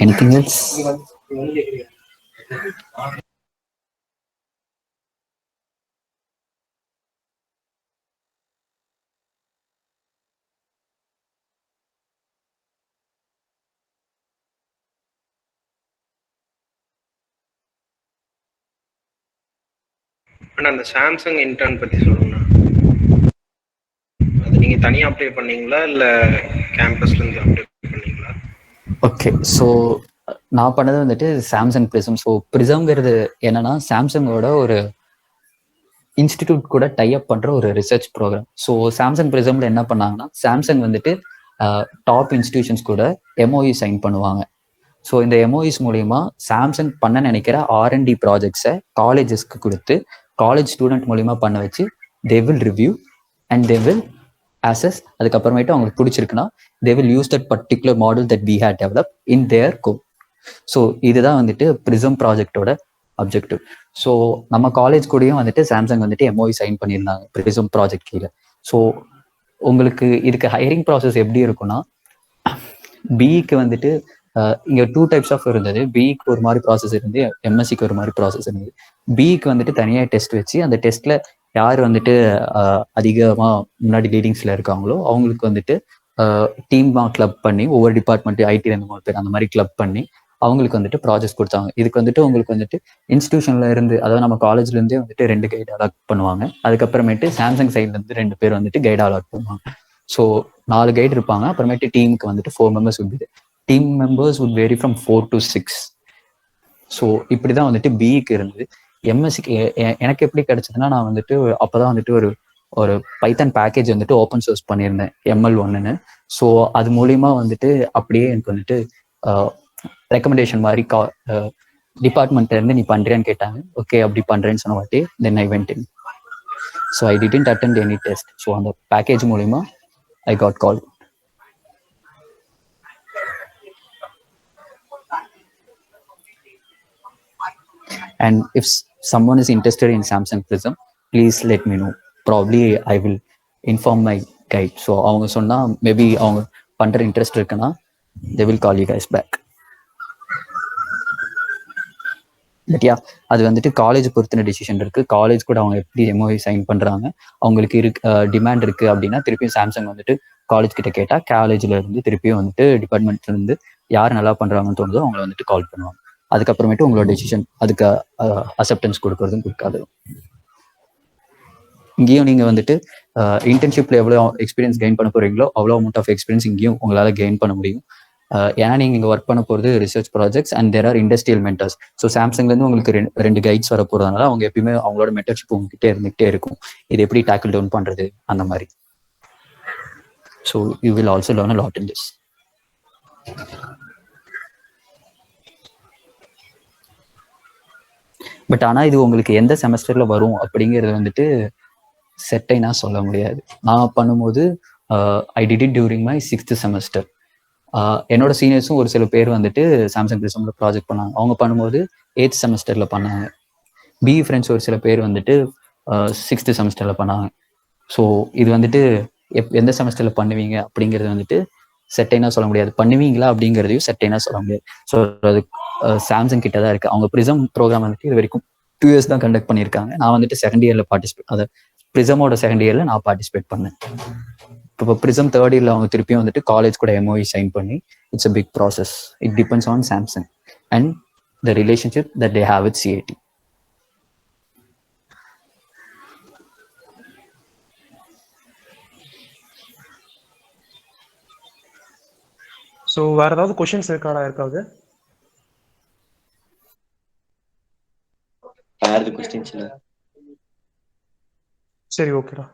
Anything else? ஆனால் அந்த சாம்சங் இன்டர்ன் பற்றி சொல்லுங்கண்ணா. அது நீங்கள் தனியாக அப்ளை பண்ணீங்களா இல்லை கேம்பஸ்லேருந்து அப்ளை பண்ணீங்களா? ஓகே, ஸோ நான் பண்ணது வந்துட்டு சாம்சங் ப்ரிசம். ஸோ ப்ரிசம்ங்கிறது என்னன்னா சாம்சங்கோட ஒரு இன்ஸ்டிடியூட் கூட டைப் பண்ணுற ஒரு ரிசர்ச் ப்ரோக்ராம். ஸோ சாம்சங் ப்ரிசமில் என்ன பண்ணாங்கன்னா சாம்சங் வந்துட்டு டாப் இன்ஸ்டிடியூஷன்ஸ் கூட எம்ஓஇ சைன் பண்ணுவாங்க. ஸோ இந்த எம்ஓஇஸ் மூலிமா சாம்சங் பண்ண நினைக்கிற ஆர்என்டி ப்ராஜெக்ட்ஸை காலேஜஸ்க்கு கொடுத்து காலேஜ் ஸ்டூடெண்ட் மூலிமா பண்ண வச்சு they will review and they will assess. அதுக்கப்புறமேட்டு அவங்களுக்கு பிடிச்சிருக்குன்னா they will use that particular model that we had develop in their code. So இதுதான் வந்துட்டு ப்ரிசம் ப்ராஜெக்டோட அப்ஜெக்டிவ். ஸோ நம்ம காலேஜ் கூடயும் வந்துட்டு சாம்சங் வந்துட்டு எம்ஓஇ சைன் பண்ணியிருந்தாங்க ப்ரிசம் ப்ராஜெக்ட் கீழே. ஸோ உங்களுக்கு இதுக்கு ஹையரிங் ப்ராசஸ் எப்படி இருக்குன்னா, பிஇக்கு வந்துட்டு இங்கே 2 டைப்ஸ் ஆஃப் இருந்தது. பிஇக்கு ஒரு மாதிரி ப்ராசஸ் இருந்து எம்எஸ்சிக்கு ஒரு மாதிரி ப்ராசஸ் இருந்தது. பிஇக்கு வந்துட்டு தனியாக டெஸ்ட் வச்சு அந்த டெஸ்ட்டில் யார் வந்துட்டு அதிகமாக முன்னாடி லீடிங்ஸில் இருக்காங்களோ அவங்களுக்கு வந்துட்டு டீமாக கிளப் பண்ணி ஒவ்வொரு டிபார்ட்மெண்ட்டு ஐடி 2-3 பேர் அந்த மாதிரி கிளப் பண்ணி அவங்களுக்கு வந்துட்டு ப்ராஜெக்ட் கொடுத்தாங்க. இதுக்கு வந்துட்டு உங்களுக்கு வந்துட்டு இன்ஸ்டியூஷன்ல இருந்து, அதாவது நம்ம காலேஜ்ல இருந்தே வந்துட்டு 2 கைடு அலாட் பண்ணுவாங்க. அதுக்கப்புறமேட்டு சாம்சங் சைட்ல இருந்து 2 பேர் வந்துட்டு கைடு அலாட் பண்ணுவாங்க. ஸோ 4 கைடு இருப்பாங்க. அப்புறமேட்டு டீமுக்கு வந்துட்டு 4 மெம்பர்ஸ் உண்டு. Team members would vary from 4 to 6. So இப்படிதான் வந்துட்டு பிஇக்கு இருந்தது. எம்எஸ்சிக்கு எனக்கு எப்படி கிடைச்சதுன்னா, நான் வந்துட்டு அப்போதான் வந்துட்டு ஒரு பைத்தன் பேக்கேஜ் வந்துட்டு ஓப்பன் சோர்ஸ் பண்ணியிருந்தேன் ML1ன்னு. ஸோ அது மூலியமா வந்துட்டு அப்படியே எனக்கு வந்துட்டு ரெக்கமெண்டேஷன் மாதிரி டிபார்ட்மெண்ட்ல இருந்து நீ பண்றியான்னு கேட்டாங்க. ஓகே அப்படி பண்றேன்னு சொன்ன வாட்டி then I went in. So I didn't attend any test. So அந்த பேக்கேஜ் மூலியமா I got call. And if someone is interested in Samsung Prism, please let me know. Probably I will inform my guide. So அவங்க சொன்னா maybe அவங்க பண்ற interest இருக்குன்னா they will call you guys back. But yeah, அது வந்துட்டு college பொறுத்தின decision இருக்கு. College கூட அவங்க எப்படி எம்ஓஐ சைன் பண்றாங்க, அவங்களுக்கு டிமாண்ட் இருக்கு அப்படின்னா திருப்பியும் சாம்சங் வந்துட்டு காலேஜ் கிட்ட கேட்டா காலேஜ்ல இருந்து திருப்பியும் வந்துட்டு டிபார்ட்மெண்ட்ல இருந்து யார் நல்லா பண்றாங்கன்னு தோணுதோ அவங்கள வந்துட்டு கால் பண்ணுவாங்க. அதுக்கப்புறமேட்டு உங்களோட டிசிஷன் அதுக்கு அக்செப்டன்ஸ் கொடுக்கறதும் கொடுக்காதும். இங்கேயும் நீங்க வந்துட்டு இன்டர்ன்ஷிப்ல எவ்வளோ எக்ஸ்பீரியன்ஸ் கெயின் பண்ண போறீங்களோ அவ்வளோ அமௌண்ட் ஆஃப் எக்ஸ்பீரியன்ஸ் இங்கேயும் உங்களால கெயின் பண்ண முடியும். ஏன்னா நீங்க இங்க ஒர்க் பண்ண போறது research projects and there are industrial mentors. So சாம்சங்ல இருந்து உங்களுக்கு 2 கைட்ஸ் வர போறதுனால அவங்க எப்பயுமே அவங்களோட மென்டர்ஷிப் உங்ககிட்ட இருந்துகிட்டே இருக்கும். இது எப்படி டேக்கிள் டவுன் பண்றது அந்த மாதிரி. So you will also learn a lot in this. But ஆனால் இது உங்களுக்கு எந்த செமஸ்டர்ல வரும் அப்படிங்கிறது வந்துட்டு செட்டைனா சொல்ல முடியாது. நான் பண்ணும்போது I did it during my 6th semester. என்னோட சீனியர்ஸும் ஒரு சில பேர் வந்துட்டு சாம்சங் ப்ரிசம்ல ப்ராஜெக்ட் பண்ணாங்க. அவங்க பண்ணும்போது 8th செமஸ்டர்ல பண்ணாங்க. பிஇ ஃப்ரெண்ட்ஸ் ஒரு சில பேர் வந்துட்டு 6th செமஸ்டர்ல பண்ணாங்க. ஸோ இது வந்துட்டு எந்த செமஸ்டர்ல பண்ணுவீங்க அப்படிங்கிறது வந்துட்டு செட்டைனா சொல்ல முடியாது. பண்ணுவீங்களா அப்படிங்கிறதையும் செட்டைனா சொல்ல முடியாது. ஸோ அது சாம்சங் கிட்ட தான் இருக்கு. அவங்க ப்ரிசம் ப்ரோக்ராம் வந்துட்டு இது வரைக்கும் 2 years தான் கண்டக்ட் பண்ணியிருக்காங்க. நான் வந்துட்டு செகண்ட் இயர்ல பார்ட்டிசிபேட், அதை ப்ரிசமோட செகண்ட் இயர்ல நான் பார்ட்டிசிபேட் பண்ணேன். இப்போ ப்ரிசம் தேர்ட் இயர்ல அவங்க திருப்பியும் வந்துட்டு காலேஜ் கூட எம்ஓஇ சைன் பண்ணி it's a big process. It depends on Samsung and the relationship that they have with CIT. So வேற ஏதாவது கொஷின்ஸ் இருக்காடா இருக்காது? வேற எது கொஸ்டின்ஸ் இல்ல. சரி, ஓகேடா.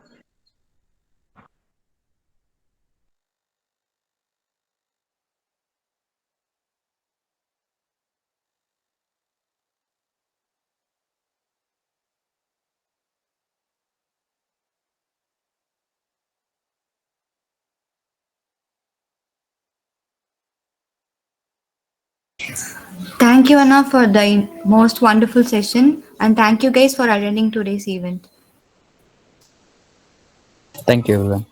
Thank you, Anna, for the most wonderful session, and thank you guys for attending today's event. Thank you, everyone.